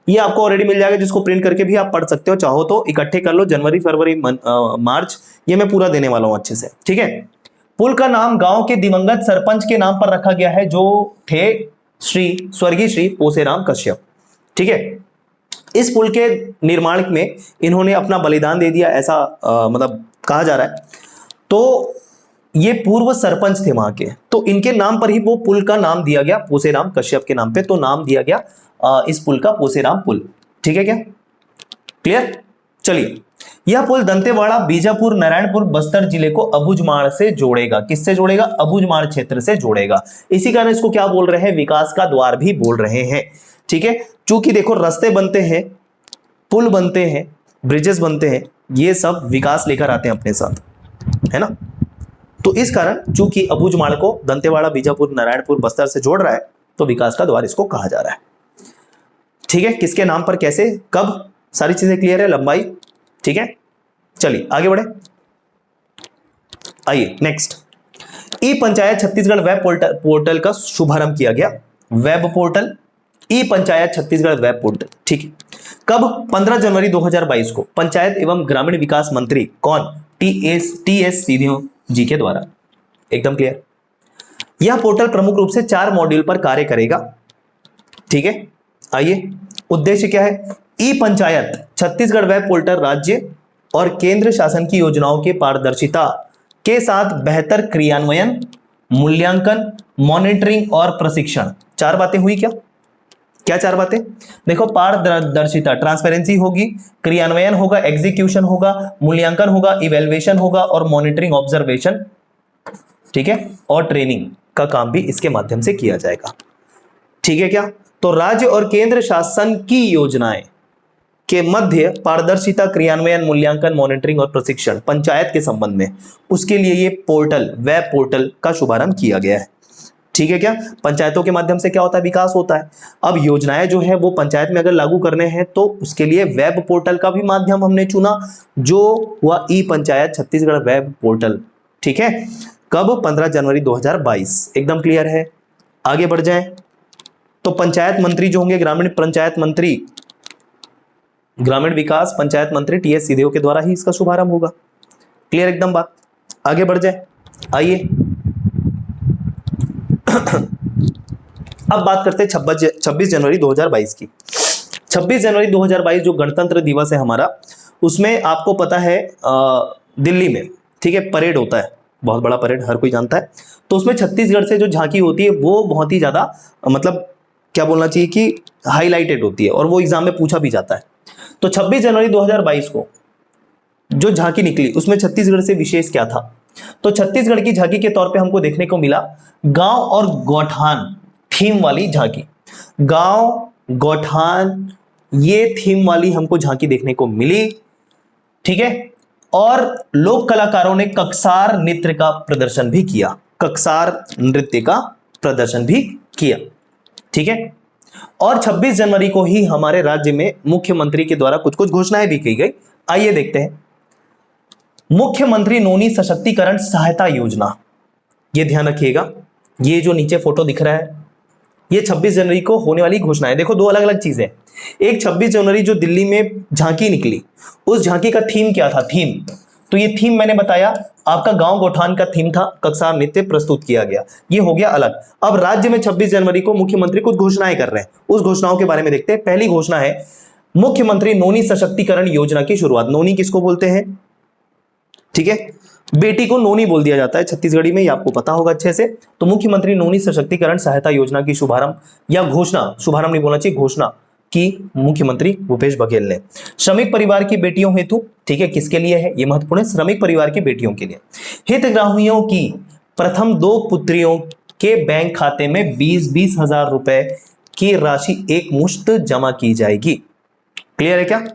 ये आपको ऑलरेडी मिल जाएगा, जिसको प्रिंट करके भी आप पढ़ सकते हो, चाहो तो इकट्ठे कर लो, जनवरी फरवरी मार्च ये मैं पूरा देने वाला हूं अच्छे से, ठीक है। पुल का नाम गांव के दिवंगत सरपंच के नाम पर रखा गया है, जो थे स्वर्गीय श्री पोसेराम कश्यप, ठीक है। इस पुल के निर्माण में इन्होंने अपना बलिदान दे दिया, ऐसा मतलब कहा जा रहा है। तो ये पूर्व सरपंच थे वहां के, तो इनके नाम पर ही वो पुल का नाम दिया गया, पोसेराम कश्यप के नाम पे, तो नाम दिया गया इस पुल का पोसेराम पुल, ठीक है क्या, क्लियर। चलिए, यह पुल दंतेवाड़ा, बीजापुर, नारायणपुर, बस्तर जिले को अबूझमाड़ से जोड़ेगा। किससे जोड़ेगा, अबूझमाड़ क्षेत्र से जोड़ेगा। इसी कारण इसको क्या बोल रहे हैं, विकास का द्वार भी बोल रहे हैं, ठीक है। चूंकि देखो रास्ते बनते हैं, पुल बनते हैं, ब्रिजेस बनते हैं, ये सब विकास लेकर आते हैं अपने साथ, है ना। तो इस कारण चूंकि अबूझमाड़ को दंतेवाड़ा, बीजापुर, नारायणपुर, बस्तर से जोड़ रहा है, तो विकास का द्वार इसको कहा जा रहा है, ठीक है। किसके नाम पर, कैसे, कब, सारी चीजें क्लियर है, लंबाई, ठीक है। चलिए आगे बढ़े, आइए नेक्स्ट, ई पंचायत छत्तीसगढ़ वेब पोर्टल का शुभारंभ किया गया। वेब पोर्टल, ई पंचायत छत्तीसगढ़ वेब पोर्टल, ठीक है। कब, 15 जनवरी 2022 को पंचायत एवं ग्रामीण विकास मंत्री कौन, टीएस सिंहदेव जी के द्वारा, एकदम क्लियर। यह पोर्टल प्रमुख रूप से 4 मॉड्यूल पर कार्य करेगा, ठीक है। आइए, उद्देश्य क्या है, ई पंचायत छत्तीसगढ़ वेब पोर्टल राज्य और केंद्र शासन की योजनाओं के पारदर्शिता के साथ बेहतर क्रियान्वयन, मूल्यांकन, मॉनिटरिंग और प्रशिक्षण। 4 बातें हुई क्या, क्या 4 बातें, देखो, पारदर्शिता, ट्रांसपेरेंसी होगी, क्रियान्वयन होगा, एग्जीक्यूशन होगा, मूल्यांकन होगा, इवैल्यूएशन होगा, और मॉनिटरिंग, ऑब्जर्वेशन, ठीक है, और ट्रेनिंग का काम भी इसके माध्यम से किया जाएगा, ठीक है क्या। तो राज्य और केंद्र शासन की योजनाएं के मध्य पारदर्शिता, क्रियान्वयन, मूल्यांकन, मॉनिटरिंग और प्रशिक्षण पंचायत के संबंध में, उसके लिए ये पोर्टल, वेब पोर्टल का शुभारंभ किया गया है, ठीक है क्या। पंचायतों के माध्यम से क्या होता है, विकास होता है। अब योजनाएं जो है वो पंचायत में अगर लागू करने हैं तो उसके लिए वेब पोर्टल का भी माध्यम हमने चुना, जो हुआ ई पंचायत छत्तीसगढ़ वेब पोर्टल, ठीक है। कब, 15 जनवरी 2022, एकदम क्लियर है। आगे बढ़ जाए, तो पंचायत मंत्री जो होंगे, ग्रामीण पंचायत मंत्री, ग्रामीण विकास पंचायत मंत्री टीएस सिंहदेव के द्वारा ही इसका शुभारंभ होगा, क्लियर एकदम बात। आगे बढ़ जाए, आइए अब बात करते हैं 26 जनवरी 2022 की। 26 जनवरी 2022 जो गणतंत्र दिवस है हमारा, उसमें आपको पता है दिल्ली में, ठीक है, परेड होता है, बहुत बड़ा परेड, हर कोई जानता है। तो उसमें छत्तीसगढ़ से जो झांकी होती है वो बहुत ही ज्यादा, मतलब क्या बोलना चाहिए कि हाईलाइटेड होती है, और वो एग्जाम में पूछा भी जाता है। तो 26 जनवरी 2022 को जो झांकी निकली उसमें छत्तीसगढ़ से विशेष क्या था, तो छत्तीसगढ़ की झांकी के तौर पे हमको देखने को मिला गांव और गौठान थीम वाली झांकी। गांव, गौठान, ये थीम वाली हमको झांकी देखने को मिली, ठीक है। और लोक कलाकारों ने ककसार नृत्य का प्रदर्शन भी किया, ककसार नृत्य का प्रदर्शन भी किया, ठीक है। और 26 जनवरी को ही हमारे राज्य में मुख्यमंत्री के द्वारा कुछ कुछ घोषणाएं भी की गई। आइए देखते हैं, मुख्यमंत्री नोनी सशक्तिकरण सहायता योजना, ये ध्यान रखिएगा, ये जो नीचे फोटो दिख रहा है ये 26 जनवरी को होने वाली घोषणा है। देखो दो अलग अलग चीजें, एक 26 जनवरी जो दिल्ली में झांकी निकली, उस झांकी का थीम क्या था, थीम, तो ये थीम मैंने बताया आपका गांव गौठान का थीम था, कक्षा नृत्य प्रस्तुत किया गया, ये हो गया अलग। अब राज्य में 26 जनवरी को मुख्यमंत्री कुछ घोषणाएं कर रहे हैं, उस घोषणाओं के बारे में देखते हैं। पहली घोषणा है मुख्यमंत्री नोनी सशक्तिकरण योजना की शुरुआत। नोनी किसको बोलते हैं, ठीक है, बेटी को नोनी बोल दिया जाता है छत्तीसगढ़ी में, ये आपको पता होगा अच्छे से। तो मुख्यमंत्री नोनी सशक्तिकरण सहायता योजना की शुभारंभ या घोषणा, शुभारंभ नहीं बोलना चाहिए, घोषणा की मुख्यमंत्री भूपेश बघेल ने। श्रमिक परिवार की बेटियों हेतु, ठीक है, किसके लिए है ये महत्वपूर्ण है, श्रमिक परिवार की बेटियों के लिए हितग्राहियों की प्रथम 2 पुत्रियों के बैंक खाते में 20-20 हजार रुपए की राशि एक मुश्त जमा की जाएगी। क्लियर है क्या?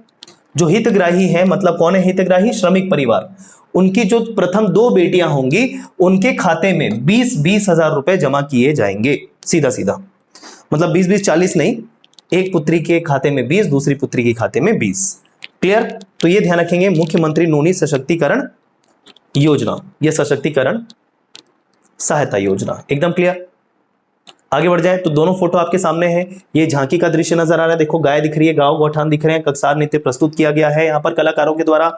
जो हितग्राही है मतलब कौन है हितग्राही, श्रमिक परिवार, उनकी जो प्रथम 2 बेटियां होंगी उनके खाते में 20-20 हजार रुपए जमा किए जाएंगे, सीधा सीधा, मतलब 20-20 40 नहीं, एक पुत्री के खाते में 20, दूसरी पुत्री के खाते में 20। क्लियर? तो ये ध्यान रखेंगे, मुख्यमंत्री नोनी सशक्तिकरण योजना, यह सशक्तिकरण सहायता योजना, एकदम क्लियर। आगे बढ़ जाए तो दोनों फोटो आपके सामने हैं, ये झांकी का दृश्य नजर आ रहा है, देखो गाय दिख रही है, गांव गौठान दिख रहे हैं, कक्षार नृत्य प्रस्तुत किया गया है यहाँ पर कलाकारों के द्वारा,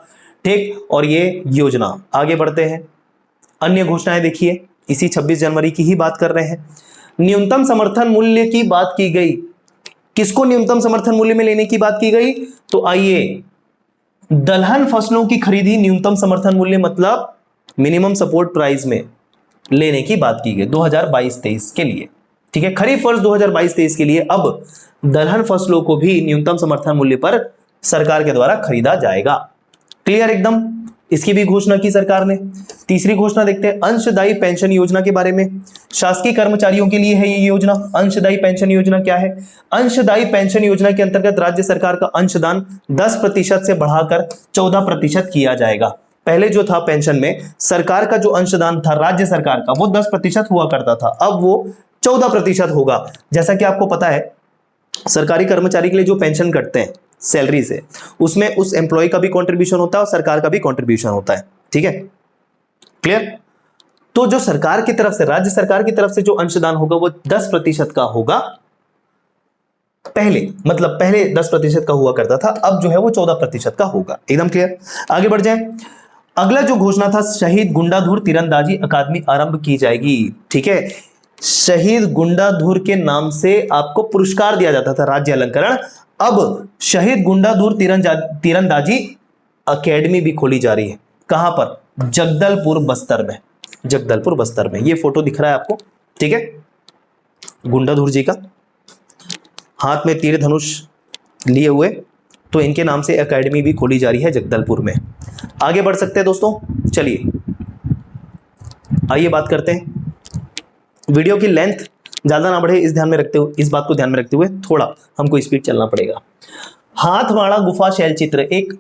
ठीक, और ये योजना। आगे बढ़ते हैं, अन्य घोषणाएं देखिए, इसी 26 जनवरी की ही बात कर रहे हैं। न्यूनतम समर्थन मूल्य की बात की गई, किसको न्यूनतम समर्थन मूल्य में लेने की बात की गई, तो आइए, दलहन फसलों की खरीदी न्यूनतम समर्थन मूल्य मतलब मिनिमम सपोर्ट प्राइस में लेने की बात की गई 2022-23 के लिए, ठीक है, खरीफ वर्ष 2022-23 के लिए अब दलहन फसलों को भी न्यूनतम समर्थन मूल्य पर सरकार के द्वारा खरीदा जाएगा। क्लियर एकदम, इसकी भी घोषणा की सरकार ने। तीसरी घोषणा देखते हैं, अंशदायी पेंशन योजना के बारे में, शासकीय कर्मचारियों के लिए है ये योजना। अंशदायी पेंशन योजना क्या है, अंशदायी पेंशन योजना के अंतर्गत राज्य सरकार का अंशदान 10% से बढ़ाकर 14% किया जाएगा। पहले जो था पेंशन में सरकार का जो अंशदान था राज्य सरकार का वो 10% हुआ करता था, अब वो 14% होगा। जैसा कि आपको पता है सरकारी कर्मचारी के लिए जो पेंशन कटते हैं सैलरी से, उसमें उस एम्प्लॉय का भी कंट्रीब्यूशन होता है और सरकार का भी कंट्रीब्यूशन होता है, ठीक है, क्लियर। तो जो सरकार की तरफ से, राज्य सरकार की तरफ से जो अंशदान होगा वो 10% का होगा, पहले मतलब पहले 10% का हुआ करता था, अब जो है वो 14% का होगा, एकदम क्लियर। आगे बढ़ जाए, अगला जो घोषणा था, शहीद गुंडाधुर तीरंदाजी अकादमी आरंभ की जाएगी, ठीक है, शहीद गुंडाधुर के नाम से आपको पुरस्कार दिया जाता था राज्य अलंकरण, अब शहीद गुंडाधुर तीरंदाजी अकेडमी भी खोली जा रही है। कहां पर, जगदलपुर बस्तर में, जगदलपुर बस्तर में। ये फोटो दिख रहा है आपको, ठीक है, गुंडाधुर जी का हाथ में तीर धनुष लिए हुए, तो इनके नाम से एकेडमी भी खोली जा रही है जगदलपुर में। आगे बढ़ सकते हैं दोस्तों, चलिए आइए बात करते हैं। वीडियो की लेंथ ज्यादा ना बढ़े, इस बात को ध्यान में रखते हुए थोड़ा हमको स्पीड चलना पड़ेगा। हाथवाड़ा गुफा शैल चित्र, एक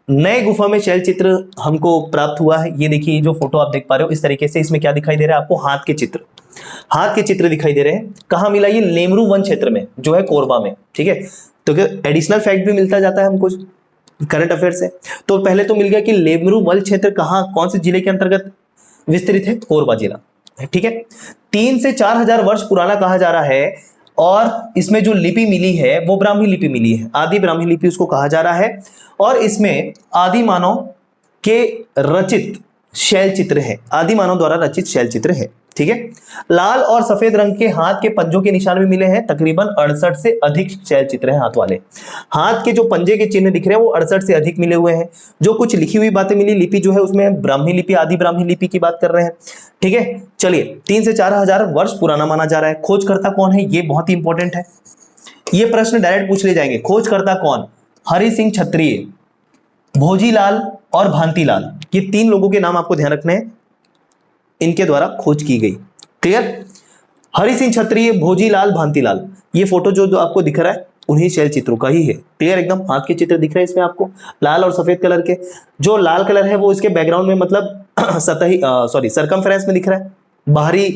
नए गुफा में शैल चित्र हमको प्राप्त हुआ है। ये देखिए जो फोटो आप देख पा रहे हो इस तरीके से, इसमें क्या दिखाई दे रहा है आपको, हाथ के चित्र दिखाई दे रहे हैं। कहां मिला ये, लेमरू वन क्षेत्र में जो है कोरबा में, ठीक है। तो एडिशनल फैक्ट भी मिलता जाता है हमको करंट अफेयर से। तो पहले तो मिल गया कि लेमरू वन क्षेत्र कहां, कौन से जिले के अंतर्गत विस्तृत है, कोरबा जिला, ठीक है। 3 से 4 हजार वर्ष पुराना कहा जा रहा है, और इसमें जो लिपि मिली है वो ब्राह्मी लिपि मिली है, आदि ब्राह्मी लिपि उसको कहा जा रहा है, और इसमें आदि मानव के रचित शैल चित्र है, आदि मानव द्वारा रचित शैल चित्र है, ठीक है। लाल और सफेद रंग के हाथ के पंजों के निशान भी मिले हैं, तकरीबन 68 से अधिक शैल चित्र हैं हाथ वाले। हाथ के जो पंजे के चिन्ह दिख रहे हैं वो 68 से अधिक मिले हुए हैं। जो कुछ लिखी हुई बातें मिली, लिपि जो है उसमें ब्राह्मी लिपि, आदि ब्राह्मी लिपि की बात कर रहे हैं, ठीक है। चलिए 3 से 4 हजार वर्ष पुराना माना जा रहा है। खोजकर्ता कौन है, ये बहुत ही इंपॉर्टेंट है, ये प्रश्न डायरेक्ट पूछ ले जाएंगे। खोजकर्ता कौन, हरि सिंह क्षत्रिय, भोजीलाल और भांतीलाल, ये 3 लोगों के नाम आपको ध्यान रखने हैं, इनके द्वारा खोज की गई। क्लियर, हरि सिंह क्षत्रिय, भोजीलाल, भांतीलाल। ये फोटो जो आपको दिख रहा है उन्हीं शैल चित्रों का ही है। क्लियर एकदम, हाथ के चित्र दिख रहे हैं इसमें आपको लाल और सफेद कलर के। जो लाल कलर है वो इसके बैकग्राउंड में मतलब सतही सरकमफ्रेंस में दिख रहा है, बाहरी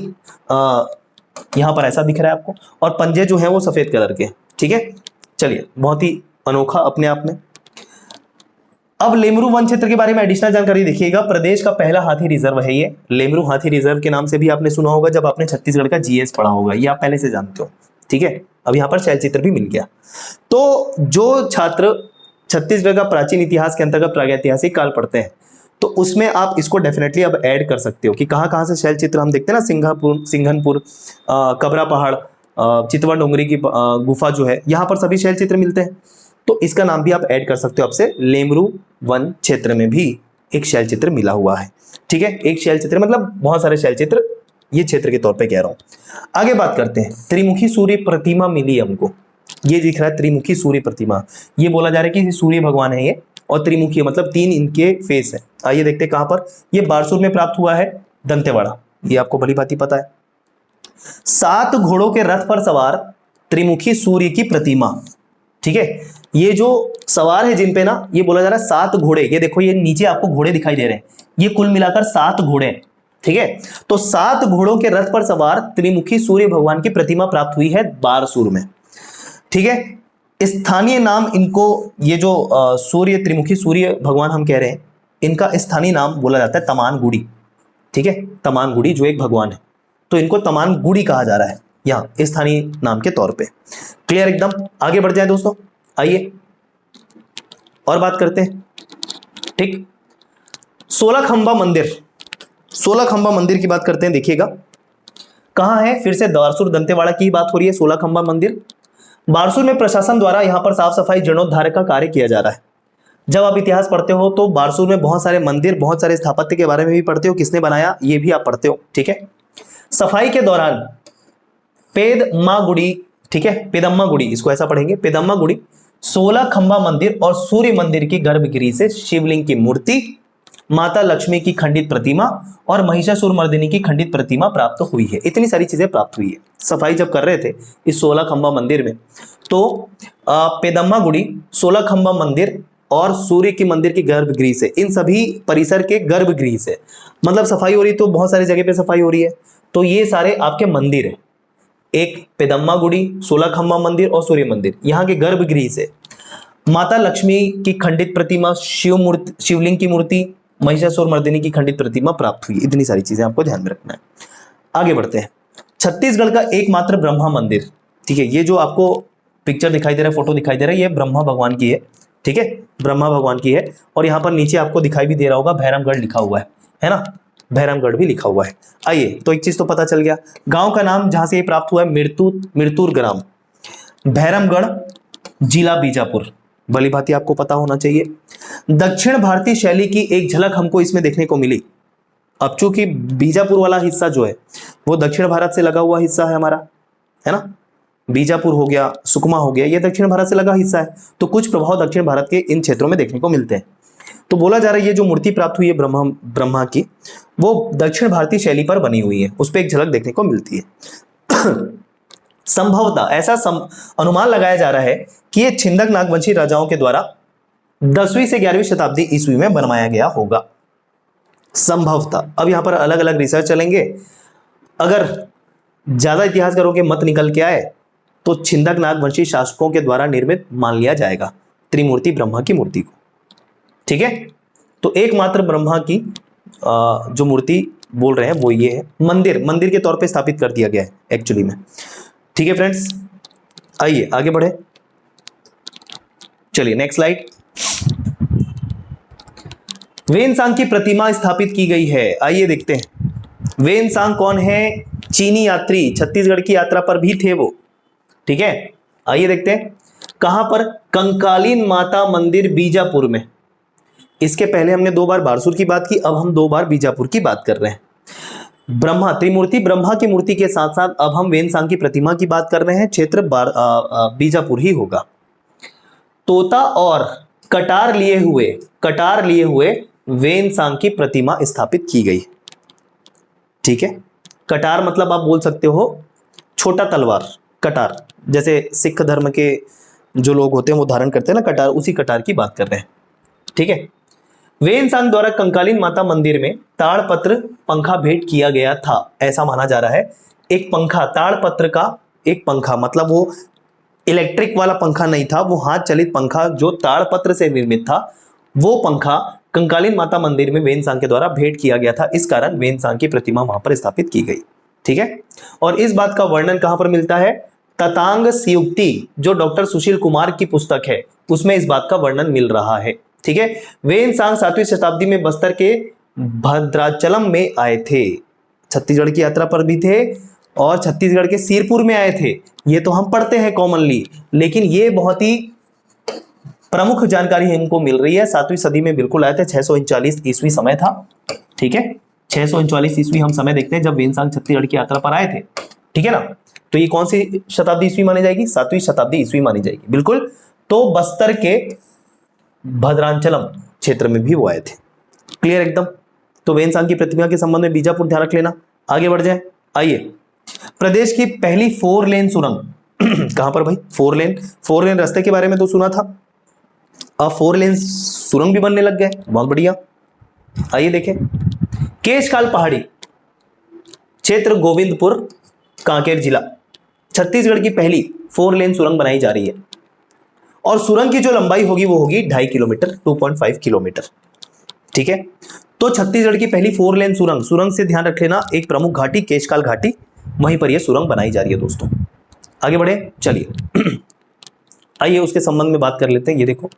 यहां पर ऐसा दिख रहा है आपको, और पंजे जो है वो सफेद कलर के, ठीक है। चलिए बहुत ही अनोखा अपने आप में। अब लेमरू वन क्षेत्र के बारे में एडिशनल जानकारी देखिएगा। प्रदेश का पहला हाथी रिजर्व है ये, लेमरू हाथी रिजर्व के नाम से भी आपने सुना होगा जब आपने छत्तीसगढ़ का जीएस पढ़ा होगा, ये आप पहले से जानते हो, ठीक है, अब यहाँ पर शैलचित्र भी मिल गया। तो जो छात्र छत्तीसगढ़ का प्राचीन इतिहास के अंतर्गत प्रागैतिहासिक काल पढ़ते हैं तो उसमें आप इसको डेफिनेटली अब ऐड कर सकते हो कि कहाँ कहाँ से शैलचित्र हम देखते हैं ना, सिंघनपुर, कबरा पहाड़, चितवन डोंगरी की गुफा जो है, यहाँ पर सभी शैलचित्र मिलते हैं। तो इसका नाम भी आप ऐड कर सकते हो आपसे, लेमरू वन क्षेत्र में भी एक शैलचित्र मिला हुआ है। ठीक है, एक शैलचित्र मतलब बहुत सारे शैलचित्र, ये क्षेत्र के तौर पे कह रहा हूं। आगे बात करते हैं, त्रिमुखी सूर्य प्रतिमा मिली हमको, ये दिख रहा है त्रिमुखी सूर्य प्रतिमा। ये बोला जा रहा है कि सूर्य भगवान है ये, और त्रिमुखी मतलब 3 इनके फेस है। आइए देखते हैं कहां पर, ये बारसूर में प्राप्त हुआ है, दंतेवाड़ा, ये आपको भली भांति पता है। 7 घोड़ों के रथ पर सवार त्रिमुखी सूर्य की प्रतिमा। ठीक है, ये जो सवार है जिन पे ना, ये बोला जा रहा है 7 घोड़े, ये देखो ये नीचे आपको घोड़े दिखाई दे रहे हैं, ये कुल मिलाकर 7 घोड़े हैं। ठीक है, तो 7 घोड़ों के रथ पर सवार त्रिमुखी सूर्य भगवान की प्रतिमा प्राप्त हुई है बारसूर में। ठीक है, स्थानीय नाम इनको, ये जो सूर्य त्रिमुखी सूर्य भगवान हम कह रहे हैं, इनका स्थानीय नाम बोला जाता है तमानगुड़ी। ठीक है, तमानगुड़ी जो एक भगवान है, तो इनको तमानगुड़ी कहा जा रहा है यहाँ स्थानीय नाम के तौर पे। क्लियर एकदम, आगे बढ़ जाए दोस्तों, आइए और बात करते हैं। ठीक, 16 खंबा मंदिर, 16 खंबा मंदिर की बात करते हैं। देखिएगा कहां है, फिर से बारसूर दंतेवाड़ा की बात हो रही है। 16 खंबा मंदिर बारसूर में प्रशासन द्वारा यहां पर साफ सफाई जीर्णोद्धार का कार्य किया जा रहा है। जब आप इतिहास पढ़ते हो तो बारसूर में बहुत सारे मंदिर, बहुत सारे स्थापत्य के बारे में भी पढ़ते हो, किसने बनाया ये भी आप पढ़ते हो। ठीक है, सफाई के दौरान पेदम्मागुड़ी, ठीक है, पेदम्मागुड़ी इसको ऐसा पढ़ेंगे, पेदम्मागुड़ी 16 खंबा मंदिर और सूर्य मंदिर की गर्भगृह से शिवलिंग की मूर्ति, माता लक्ष्मी की खंडित प्रतिमा और महिषासुर मर्दिनी की खंडित प्रतिमा प्राप्त हुई है। इतनी सारी चीजें प्राप्त हुई है सफाई जब कर रहे थे इस 16 खंबा मंदिर में। तो पेदम्मागुड़ी, 16 खंबा मंदिर और सूर्य की मंदिर की गर्भगृह से, इन सभी परिसर के गर्भगृह से, मतलब सफाई हो रही, तो बहुत सारी जगह पे सफाई हो रही है, तो ये सारे आपके मंदिर है। एक पेदम्मागुड़ी, 16 खंबा मंदिर और सूर्य मंदिर, यहाँ के गर्भगृह से माता लक्ष्मी की खंडित प्रतिमा, शिवलिंग की मूर्ति, महिषासुर मर्दिनी की खंडित प्रतिमा प्राप्त हुई। इतनी सारी चीजें आपको ध्यान में रखना है। आगे बढ़ते हैं, छत्तीसगढ़ का एकमात्र ब्रह्मा मंदिर। ठीक है, ये जो आपको पिक्चर दिखाई दे रहा है, फोटो दिखाई दे रहा है, ये ब्रह्मा भगवान की है। ठीक है, ब्रह्मा भगवान की है, और यहाँ पर नीचे आपको दिखाई भी दे रहा होगा भैरमगढ़ लिखा हुआ है ना, भैरमगढ़ भी लिखा हुआ है। आइए, तो एक चीज तो पता चल गया, गांव का नाम जहां से ये प्राप्त हुआ है मिरतुर ग्राम, भैरमगढ़, जिला बीजापुर, भली भांति आपको पता होना चाहिए। दक्षिण भारतीय शैली की एक झलक हमको इसमें देखने को मिली। अब चूंकि बीजापुर वाला हिस्सा जो है वो दक्षिण भारत से लगा हुआ हिस्सा है हमारा, है ना, बीजापुर हो गया, सुकमा हो गया, ये दक्षिण भारत से लगा हिस्सा है, तो कुछ प्रभाव दक्षिण भारत के इन क्षेत्रों में देखने को मिलते हैं। तो बोला जा रहा है ये जो मूर्ति प्राप्त हुई है ब्रह्मा की, वो दक्षिण भारतीय शैली पर बनी हुई है, उस पर एक झलक देखने को मिलती है। संभवतः ऐसा अनुमान लगाया जा रहा है कि ये छिंदक नागवंशी राजाओं के द्वारा 10वीं से 11वीं शताब्दी ईस्वी में बनवाया गया होगा, संभवतः। अब यहां पर अलग अलग रिसर्च चलेंगे, अगर ज्यादा इतिहास करोगे मत निकल के आए तो छिंदक नागवंशी शासकों के द्वारा निर्मित मान लिया जाएगा त्रिमूर्ति ब्रह्मा की मूर्ति को। ठीक है, तो एकमात्र ब्रह्मा की जो मूर्ति बोल रहे हैं वो ये है, मंदिर के तौर पे स्थापित कर दिया गया है एक्चुअली में। ठीक है फ्रेंड्स, आइए आगे बढ़े, चलिए नेक्स्ट स्लाइड। वेनसांग की प्रतिमा स्थापित की गई है, आइए देखते हैं। वेनसांग कौन है? चीनी यात्री, छत्तीसगढ़ की यात्रा पर भी थे वो। ठीक है, आइए देखते हैं कहां पर, कंकालीन माता मंदिर बीजापुर में। इसके पहले हमने 2 बार बारसूर की बात की, अब हम 2 बार बीजापुर की बात कर रहे हैं। ब्रह्मा, त्रिमूर्ति ब्रह्मा की मूर्ति के साथ साथ अब हम वेनसांग की प्रतिमा की बात कर रहे हैं, क्षेत्र बीजापुर ही होगा। तोता और कटार लिए हुए वेनसांग की प्रतिमा स्थापित की गई। ठीक है, कटार मतलब आप बोल सकते हो छोटा तलवार, कटार, जैसे सिख धर्म के जो लोग होते हैं वो धारण करते हैं ना कटार, उसी कटार की बात कर रहे हैं। ठीक है, वेनसांग द्वारा कंकालीन माता मंदिर में ताड़पत्र पंखा भेंट किया गया था, ऐसा माना जा रहा है। एक पंखा, ताड़पत्र का एक पंखा, मतलब वो इलेक्ट्रिक वाला पंखा नहीं था, वो हाथ चलित पंखा जो ताड़पत्र से निर्मित था, वो पंखा कंकालीन माता मंदिर में वेनसांग के द्वारा भेंट किया गया था। इस कारण वेनसांग की प्रतिमा वहां पर स्थापित की गई। ठीक है, और इस बात का वर्णन कहां पर मिलता है? ततांग संयुक्ति जो डॉक्टर सुशील कुमार की पुस्तक है उसमें इस बात का वर्णन मिल रहा है। ठीक है, वेनसांग 7वीं शताब्दी में बस्तर के भद्राचलम में आए थे, छत्तीसगढ़ की यात्रा पर भी थे और छत्तीसगढ़ के सिरपुर में आए थे। ये तो हम पढ़ते हैं कॉमनली, लेकिन ये बहुत ही प्रमुख जानकारी हमको मिल रही है। 7वीं सदी में बिल्कुल आए थे, 639 ईस्वी समय था। ठीक है, 639 ईस्वी हम समय देखते हैं जब वेनसांग छत्तीसगढ़ की यात्रा पर आए थे। ठीक है ना, तो ये कौन सी शताब्दी ईस्वी मानी जाएगी? 7वीं शताब्दी ईस्वी मानी जाएगी, बिल्कुल। तो बस्तर के भद्राचलम क्षेत्र में भी वो आए थे। क्लियर एकदम। तो वेनसांग की प्रतिमा के संबंध में बीजापुर ध्यान रख लेना। आगे बढ़ जाए, आइए। प्रदेश की पहली 4 लेन सुरंग कहां पर भाई? 4 लेन रास्ते के बारे में तो सुना था, अब 4 लेन सुरंग भी बनने लग गए, बहुत बढ़िया। आइए देखें, केशकाल पहाड़ी क्षेत्र, गोविंदपुर, कांकेर जिला, छत्तीसगढ़ की पहली 4 लेन सुरंग बनाई जा रही है और सुरंग की जो लंबाई होगी वो होगी 2.5 किलोमीटर, 2.5 किलोमीटर। ठीक है, तो छत्तीसगढ़ की पहली 4 लेन सुरंग से ध्यान रख लेना, एक प्रमुख घाटी केशकाल घाटी, वहीं पर यह सुरंग बनाई जा रही है दोस्तों। आगे बढ़े, चलिए आइए उसके संबंध में बात कर लेते हैं। ये देखो,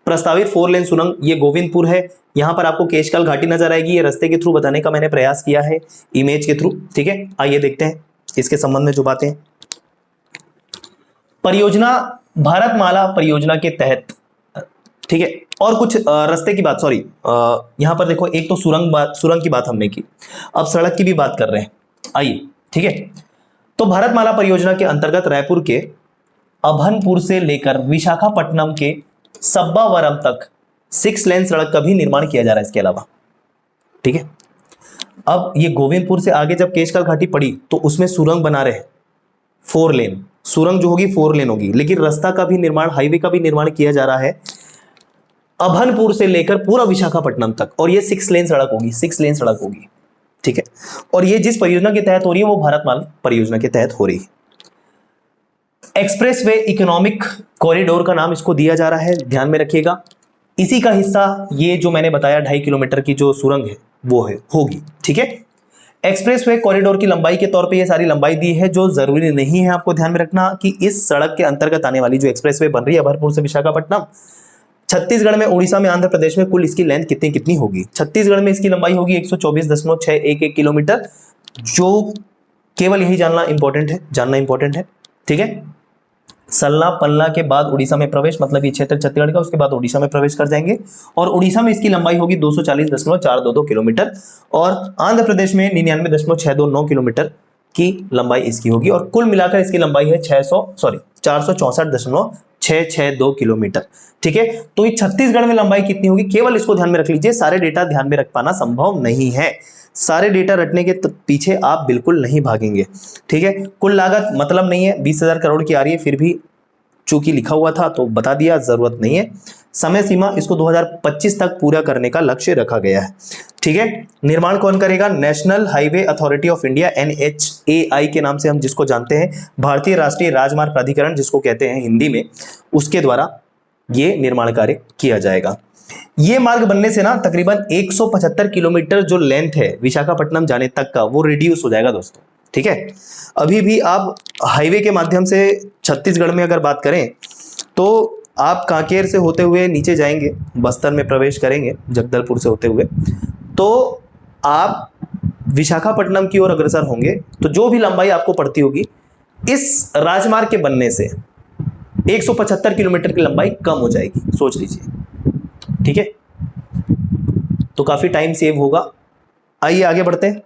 प्रस्तावित 4 लेन सुरंग, ये गोविंदपुर है, यहां पर आपको केशकाल घाटी नजर आएगी। ये रास्ते के थ्रू बताने का मैंने प्रयास किया है, इमेज के थ्रू। ठीक है, आइए देखते हैं इसके संबंध में जो बातें। परियोजना भारतमाला परियोजना के तहत, ठीक है, और कुछ रास्ते की बात, सॉरी, यहां पर देखो, एक तो सुरंग की बात हमने की, अब सड़क की भी बात कर रहे हैं। आइए, ठीक है, तो भारतमाला परियोजना के अंतर्गत रायपुर के अभनपुर से लेकर विशाखापट्टनम के सब्बावरम तक 6 लेन सड़क का भी निर्माण किया जा रहा है इसके अलावा। ठीक है, अब ये गोविंदपुर से आगे जब केशकाल घाटी पड़ी तो उसमें सुरंग बना रहे 4 लेन, सुरंग जो होगी 4 लेन होगी, लेकिन रास्ता का भी निर्माण, हाईवे का भी निर्माण किया जा रहा है अभनपुर से लेकर पूरा विशाखापट्टनम तक, और ये 6 लेन सड़क होगी, 6 लेन सड़क होगी। ठीक है, और ये जिस परियोजना के तहत हो रही है वो भारतमाला परियोजना के तहत हो रही है। एक्सप्रेसवे इकोनॉमिक कॉरिडोर का नाम इसको दिया जा रहा है, ध्यान में रखिएगा। इसी का हिस्सा ये जो मैंने बताया 2.5 किलोमीटर की जो सुरंग है वो है, होगी। ठीक है, एक्सप्रेसवे कॉरिडोर की लंबाई के तौर पे ये सारी लंबाई दी है, जो जरूरी नहीं है आपको ध्यान में रखना कि इस सड़क के अंतर्गत आने वाली जो एक्सप्रेसवे बन रही है अभनपुर से विशाखापट्टनम, छत्तीसगढ़ में, उड़ीसा में, आंध्र प्रदेश में कुल इसकी लेंथ कितनी कितनी होगी। छत्तीसगढ़ में इसकी लंबाई होगी 124.611 किलोमीटर, जो केवल यही जानना इंपॉर्टेंट है। ठीक है, सल्ला पल्ला के बाद उड़ीसा में प्रवेश, मतलब ये क्षेत्र छत्तीसगढ़ का, उसके बाद उड़ीसा में प्रवेश कर जाएंगे, और उड़ीसा में इसकी लंबाई होगी 240.422 किलोमीटर, और आंध्र प्रदेश में 99.629 किलोमीटर की लंबाई इसकी होगी, और कुल मिलाकर इसकी लंबाई है 464.662 किलोमीटर। ठीक है, तो ये छत्तीसगढ़ में लंबाई कितनी होगी, केवल इसको ध्यान में रख लीजिए। सारे डेटा ध्यान में रख पाना संभव नहीं है, सारे डेटा रटने के पीछे आप बिल्कुल नहीं भागेंगे। ठीक है, कुल लागत मतलब नहीं है, 20,000 करोड़ की आ रही है, फिर भी चूंकि लिखा हुआ था तो बता दिया, जरूरत नहीं है। समय सीमा इसको 2025 तक पूरा करने का लक्ष्य रखा गया है। ठीक है, निर्माण कौन करेगा? National highway authority of India, NHAI के नाम से हम जिसको जानते हैं, भारतीय राष्ट्रीय राजमार्ग प्राधिकरण जिसको कहते हैं हिंदी में, उसके द्वारा ये निर्माण कार्य किया जाएगा। ये मार्ग बनने से ना तकरीबन 175 किलोमीटर जो लेंथ है विशाखापट्टनम जाने तक का, वो रिड्यूस हो जाएगा दोस्तों। ठीक है, अभी भी आप हाईवे के माध्यम से छत्तीसगढ़ में अगर बात करें तो आप कांकेर से होते हुए नीचे जाएंगे, बस्तर में प्रवेश करेंगे जगदलपुर से होते हुए, तो आप विशाखापट्टनम की ओर अग्रसर होंगे, तो जो भी लंबाई आपको पड़ती होगी इस राजमार्ग के बनने से 175 किलोमीटर की लंबाई कम हो जाएगी, सोच लीजिए। ठीक है, तो काफी टाइम सेव होगा। आइए आगे बढ़ते हैं।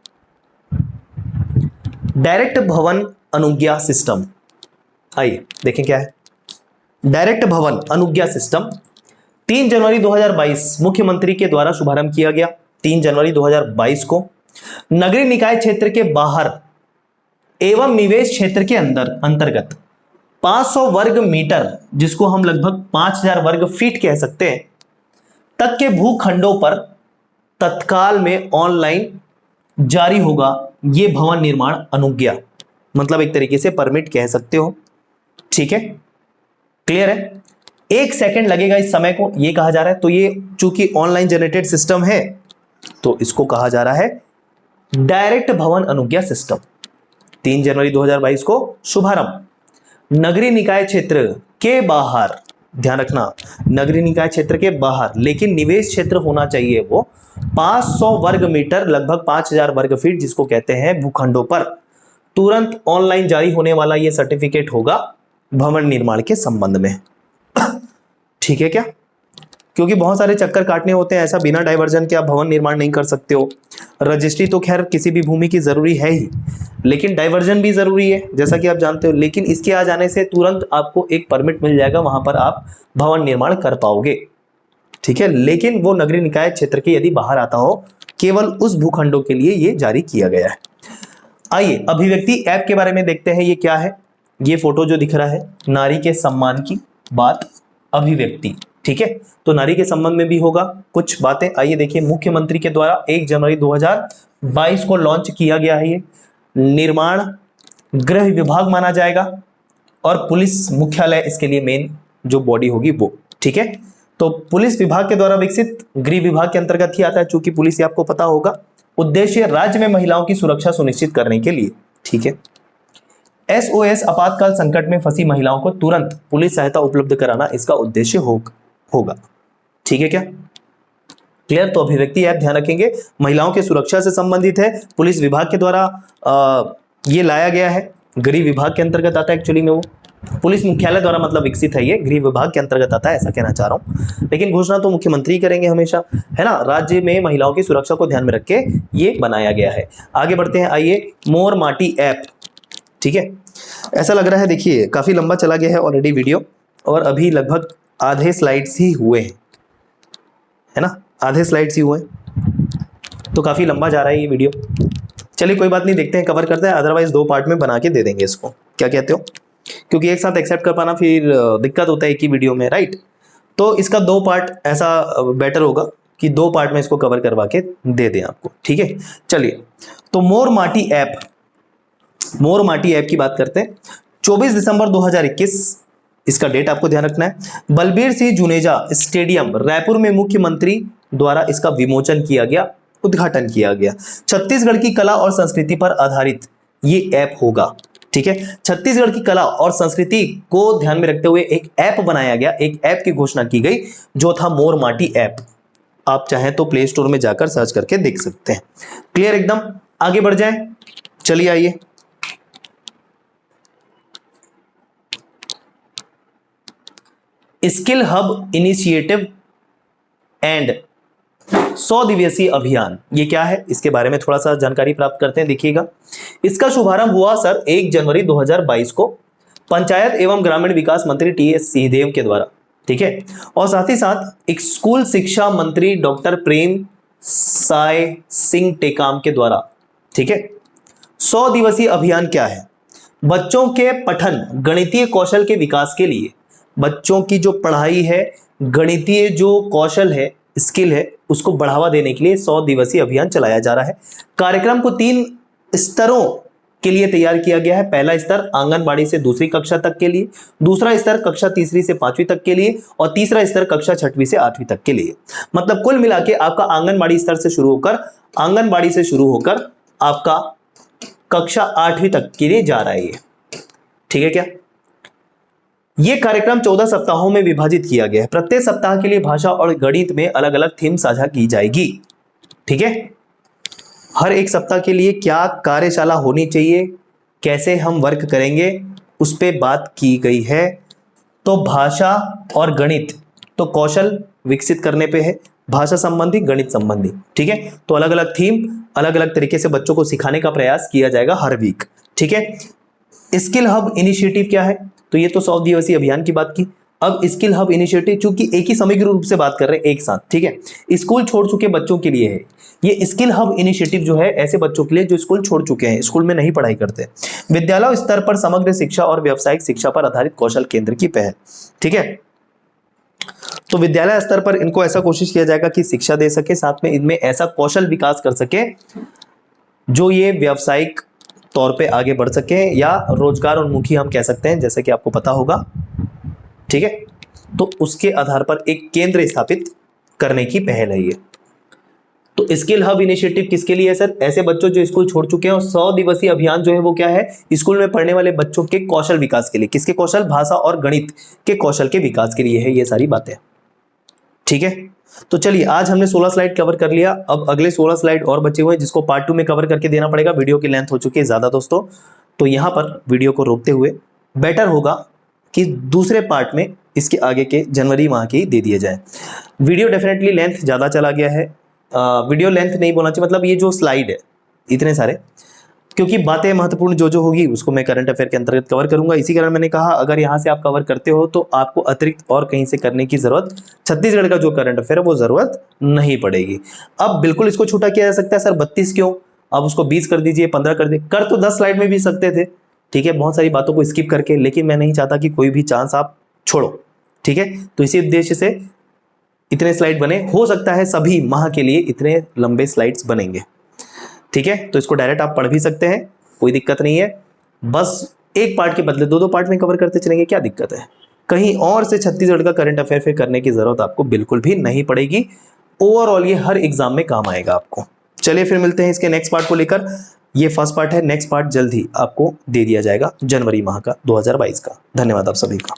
डायरेक्ट भवन अनुज्ञा सिस्टम, आइए देखें क्या है डायरेक्ट भवन अनुज्ञा सिस्टम। 3 जनवरी 2022 मुख्यमंत्री के द्वारा शुभारंभ किया गया। 3 जनवरी 2022 को नगरीय निकाय क्षेत्र के बाहर एवं निवेश क्षेत्र के अंतर्गत 500 वर्ग मीटर, जिसको हम लगभग 5000 वर्ग फीट कह सकते हैं, तक के भूखंडों पर तत्काल में ऑनलाइन जारी होगा ये भवन निर्माण अनुज्ञा, मतलब एक तरीके से परमिट कह सकते हो। ठीक है, क्लियर है? 1 सेकंड लगेगा इस समय को, ये कहा जा रहा है। तो ये चूंकि ऑनलाइन जनरेटेड सिस्टम है तो इसको कहा जा रहा है डायरेक्ट भवन अनुज्ञा सिस्टम। 3 जनवरी 2022 को शुभारंभ। नगरीय निकाय क्षेत्र के बाहर, ध्यान रखना, नगरीय निकाय क्षेत्र के बाहर, लेकिन निवेश क्षेत्र होना चाहिए वो 500 वर्ग मीटर, लगभग 5000 वर्ग फीट, जिसको कहते हैं भूखंडों पर तुरंत ऑनलाइन जारी होने वाला ये सर्टिफिकेट होगा भवन निर्माण के संबंध में। ठीक है क्या? क्योंकि बहुत सारे चक्कर काटने होते हैं, ऐसा बिना डाइवर्जन के आप भवन निर्माण नहीं कर सकते हो। रजिस्ट्री तो खैर किसी भी भूमि की जरूरी है ही, लेकिन डाइवर्जन भी जरूरी है जैसा कि आप जानते हो। लेकिन इसके आ जाने से तुरंत आपको एक परमिट मिल जाएगा, वहां पर आप भवन निर्माण कर पाओगे। ठीक है, लेकिन वो नगरीय निकाय क्षेत्र के यदि बाहर आता हो, केवल उस भूखंडों के लिए ये जारी किया गया है। आइए अभिव्यक्ति ऐप के बारे में देखते हैं, ये क्या है। ये फोटो जो दिख रहा है, नारी के सम्मान की बात, अभिव्यक्ति। ठीक है, तो नारी के संबंध में भी होगा कुछ बातें। आइए देखिए, मुख्यमंत्री के द्वारा 1 जनवरी 2022 को लॉन्च किया गया है। ये निर्माण गृह विभाग माना जाएगा और पुलिस मुख्यालय इसके लिए मेन जो बॉडी होगी वो। ठीक है, तो पुलिस विभाग के द्वारा विकसित, गृह विभाग के अंतर्गत ही आता है, चूंकि पुलिस, ये आपको पता होगा। उद्देश्य राज्य में महिलाओं की सुरक्षा सुनिश्चित करने के लिए। ठीक है, SOS आपातकाल संकट में फंसी महिलाओं को तुरंत पुलिस सहायता उपलब्ध कराना इसका उद्देश्य होगा। ठीक है क्या? क्लियर? तो अभिव्यक्ति ऐप ध्यान रखेंगे, महिलाओं के सुरक्षा से संबंधित है, पुलिस विभाग के द्वारा ये लाया गया है, गृह विभाग के अंतर्गत आता है। एक्चुअली में वो पुलिस मुख्यालय द्वारा मतलब विकसित है, ये गृह विभाग के अंतर्गत आता है, ऐसा कहना चाह रहा हूं। लेकिन घोषणा तो मुख्यमंत्री करेंगे हमेशा, है ना। राज्य में महिलाओं की सुरक्षा को ध्यान में रख के ये बनाया गया है। आगे बढ़ते हैं, आइए मोर माटी ऐप। ठीक है, ऐसा लग रहा है, देखिए काफी लंबा चला गया है ऑलरेडी वीडियो, और अभी लगभग आधे स्लाइड्स ही हुए हैं, है ना, आधे स्लाइड्स ही हुए हैं, तो काफी लंबा जा रहा है ये वीडियो। चलिए कोई बात नहीं, देखते हैं, कवर करते हैं, अदरवाइज 2 पार्ट में बना के दे देंगे इसको, क्या कहते हो? क्योंकि एक साथ एक्सेप्ट कर पाना फिर दिक्कत होता है एक ही वीडियो में, राइट। तो इसका 2 पार्ट ऐसा बेटर होगा कि 2 पार्ट में इसको कवर करवा के दे दें आपको। ठीक है, चलिए तो मोर माटी ऐप, मोर माटी ऐप की बात करते हैं। 24 दिसंबर 2021 इसका डेट आपको ध्यान रखना है। बलबीर सिंह जुनेजा स्टेडियम रायपुर में मुख्यमंत्री द्वारा इसका विमोचन किया गया, उद्घाटन किया गया। छत्तीसगढ़ की कला और संस्कृति पर आधारित ये ऐप होगा। ठीक है, छत्तीसगढ़ की कला और संस्कृति को ध्यान में रखते हुए एक ऐप बनाया गया, एक ऐप की घोषणा की गई जो था मोर माटी ऐप। आप चाहें तो प्ले स्टोर में जाकर सर्च करके देख सकते हैं। क्लियर एकदम? आगे बढ़ जाएं, चलिए आइए। स्किल हब इनिशिएटिव एंड 100 दिवसीय अभियान, ये क्या है, इसके बारे में थोड़ा सा जानकारी प्राप्त करते हैं। देखिएगा, इसका शुभारंभ हुआ सर 1 जनवरी 2022 को पंचायत एवं ग्रामीण विकास मंत्री TS सिंहदेव के द्वारा। ठीक है, और साथ ही साथ एक स्कूल शिक्षा मंत्री डॉक्टर प्रेम साय सिंह टेकाम के द्वारा। ठीक है, 100 दिवसीय अभियान क्या है? बच्चों के पठन गणितीय कौशल के विकास के लिए, बच्चों की जो पढ़ाई है, गणितीय जो कौशल है, स्किल है, उसको बढ़ावा देने के लिए 100 दिवसीय अभियान चलाया जा रहा है। कार्यक्रम को 3 स्तरों के लिए तैयार किया गया है। पहला स्तर आंगनबाड़ी से 2री कक्षा तक के लिए, दूसरा स्तर कक्षा 3री से 5वीं तक के लिए, और तीसरा स्तर कक्षा 6वीं से 8वीं तक के लिए। मतलब कुल मिला के आपका आंगनबाड़ी स्तर से शुरू होकर आपका कक्षा 8वीं तक के लिए जा रहा है ये। ठीक है क्या? ये कार्यक्रम 14 सप्ताहों में विभाजित किया गया है। प्रत्येक सप्ताह के लिए भाषा और गणित में अलग अलग थीम साझा की जाएगी। ठीक है, हर एक सप्ताह के लिए क्या कार्यशाला होनी चाहिए, कैसे हम वर्क करेंगे, उस पर बात की गई है। तो भाषा और गणित तो कौशल विकसित करने पे है, भाषा संबंधी, गणित संबंधी। ठीक है, तो अलग अलग थीम, अलग अलग तरीके से बच्चों को सिखाने का प्रयास किया जाएगा हर वीक। ठीक है, स्किल हब इनिशिएटिव क्या है? तो ये तो 100 दिवसीय अभियान की बात की। अब स्किल हब इनिशिएटिव, चूंकि एक ही समग्र रूप से बात कर रहे हैं एक साथ, ठीक है, स्कूल छोड़ चुके बच्चों के लिए है ये स्किल हब इनिशिएटिव। जो है ऐसे बच्चों के लिए जो स्कूल छोड़ चुके हैं, स्कूल में नहीं पढ़ाई करते। विद्यालय स्तर पर समग्र शिक्षा और व्यावसायिक शिक्षा पर आधारित कौशल केंद्र की पहल। ठीक है, तो विद्यालय स्तर पर इनको ऐसा कोशिश किया जाएगा कि शिक्षा दे सके, साथ में इनमें ऐसा कौशल विकास कर सके जो ये व्यावसायिक तौर पे आगे बढ़ सके, या रोजगार उन्मुखी हम कह सकते हैं, जैसे कि आपको पता होगा। ठीक है, तो उसके आधार पर एक केंद्र स्थापित करने की पहल है ये। तो स्किल हब इनिशिएटिव किसके लिए है सर? ऐसे बच्चों जो स्कूल छोड़ चुके हैं और 100 दिवसीय अभियान जो है वो क्या है, स्कूल में पढ़ने वाले बच्चों के कौशल विकास के लिए। किसके कौशल? भाषा और गणित के कौशल के विकास के लिए है ये सारी बातें। ठीक है, तो चलिए आज हमने 16 स्लाइड कवर कर लिया। अब अगले 16 स्लाइड और बचे हुए हैं जिसको पार्ट 2 में कवर करके देना पड़ेगा। वीडियो की लेंथ हो चुकी है ज्यादा दोस्तों, तो यहां पर वीडियो को रोकते हुए बेटर होगा कि दूसरे पार्ट में इसके आगे के जनवरी माह की दे दिए जाए। वीडियो डेफिनेटली लेंथ ज्यादा चला गया है, वीडियो लेंथ नहीं बोलना चाहिए, मतलब ये जो स्लाइड है इतने सारे, क्योंकि बातें महत्वपूर्ण जो होगी उसको मैं करंट अफेयर के अंतर्गत कवर करूंगा। इसी कारण मैंने कहा अगर यहाँ से आप कवर करते हो तो आपको अतिरिक्त और कहीं से करने की जरूरत, छत्तीसगढ़ का जो करंट अफेयर है वो जरूरत नहीं पड़ेगी। अब बिल्कुल इसको छोटा किया जा सकता है सर 32 क्यों, अब उसको 20 कर दीजिए, 15 कर दीजिए, कर तो 10 स्लाइड में भी सकते थे। ठीक है, बहुत सारी बातों को स्किप करके, लेकिन मैं नहीं चाहता कि कोई भी चांस आप छोड़ो। ठीक है, तो इसी उद्देश्य से इतने स्लाइड बने, हो सकता है सभी माह के लिए इतने लंबे स्लाइड्स बनेंगे। ठीक है, तो इसको डायरेक्ट आप पढ़ भी सकते हैं, कोई दिक्कत नहीं है। बस एक पार्ट के बदले 2-2 पार्ट में कवर करते चलेंगे, क्या दिक्कत है? कहीं और से छत्तीसगढ़ का करंट अफेयर फिर करने की जरूरत आपको बिल्कुल भी नहीं पड़ेगी। ओवरऑल ये हर एग्जाम में काम आएगा आपको। चलिए फिर मिलते हैं इसके नेक्स्ट पार्ट को लेकर। ये फर्स्ट पार्ट है, नेक्स्ट पार्ट जल्द ही आपको दे दिया जाएगा जनवरी माह का 2022 का। धन्यवाद आप सभी का।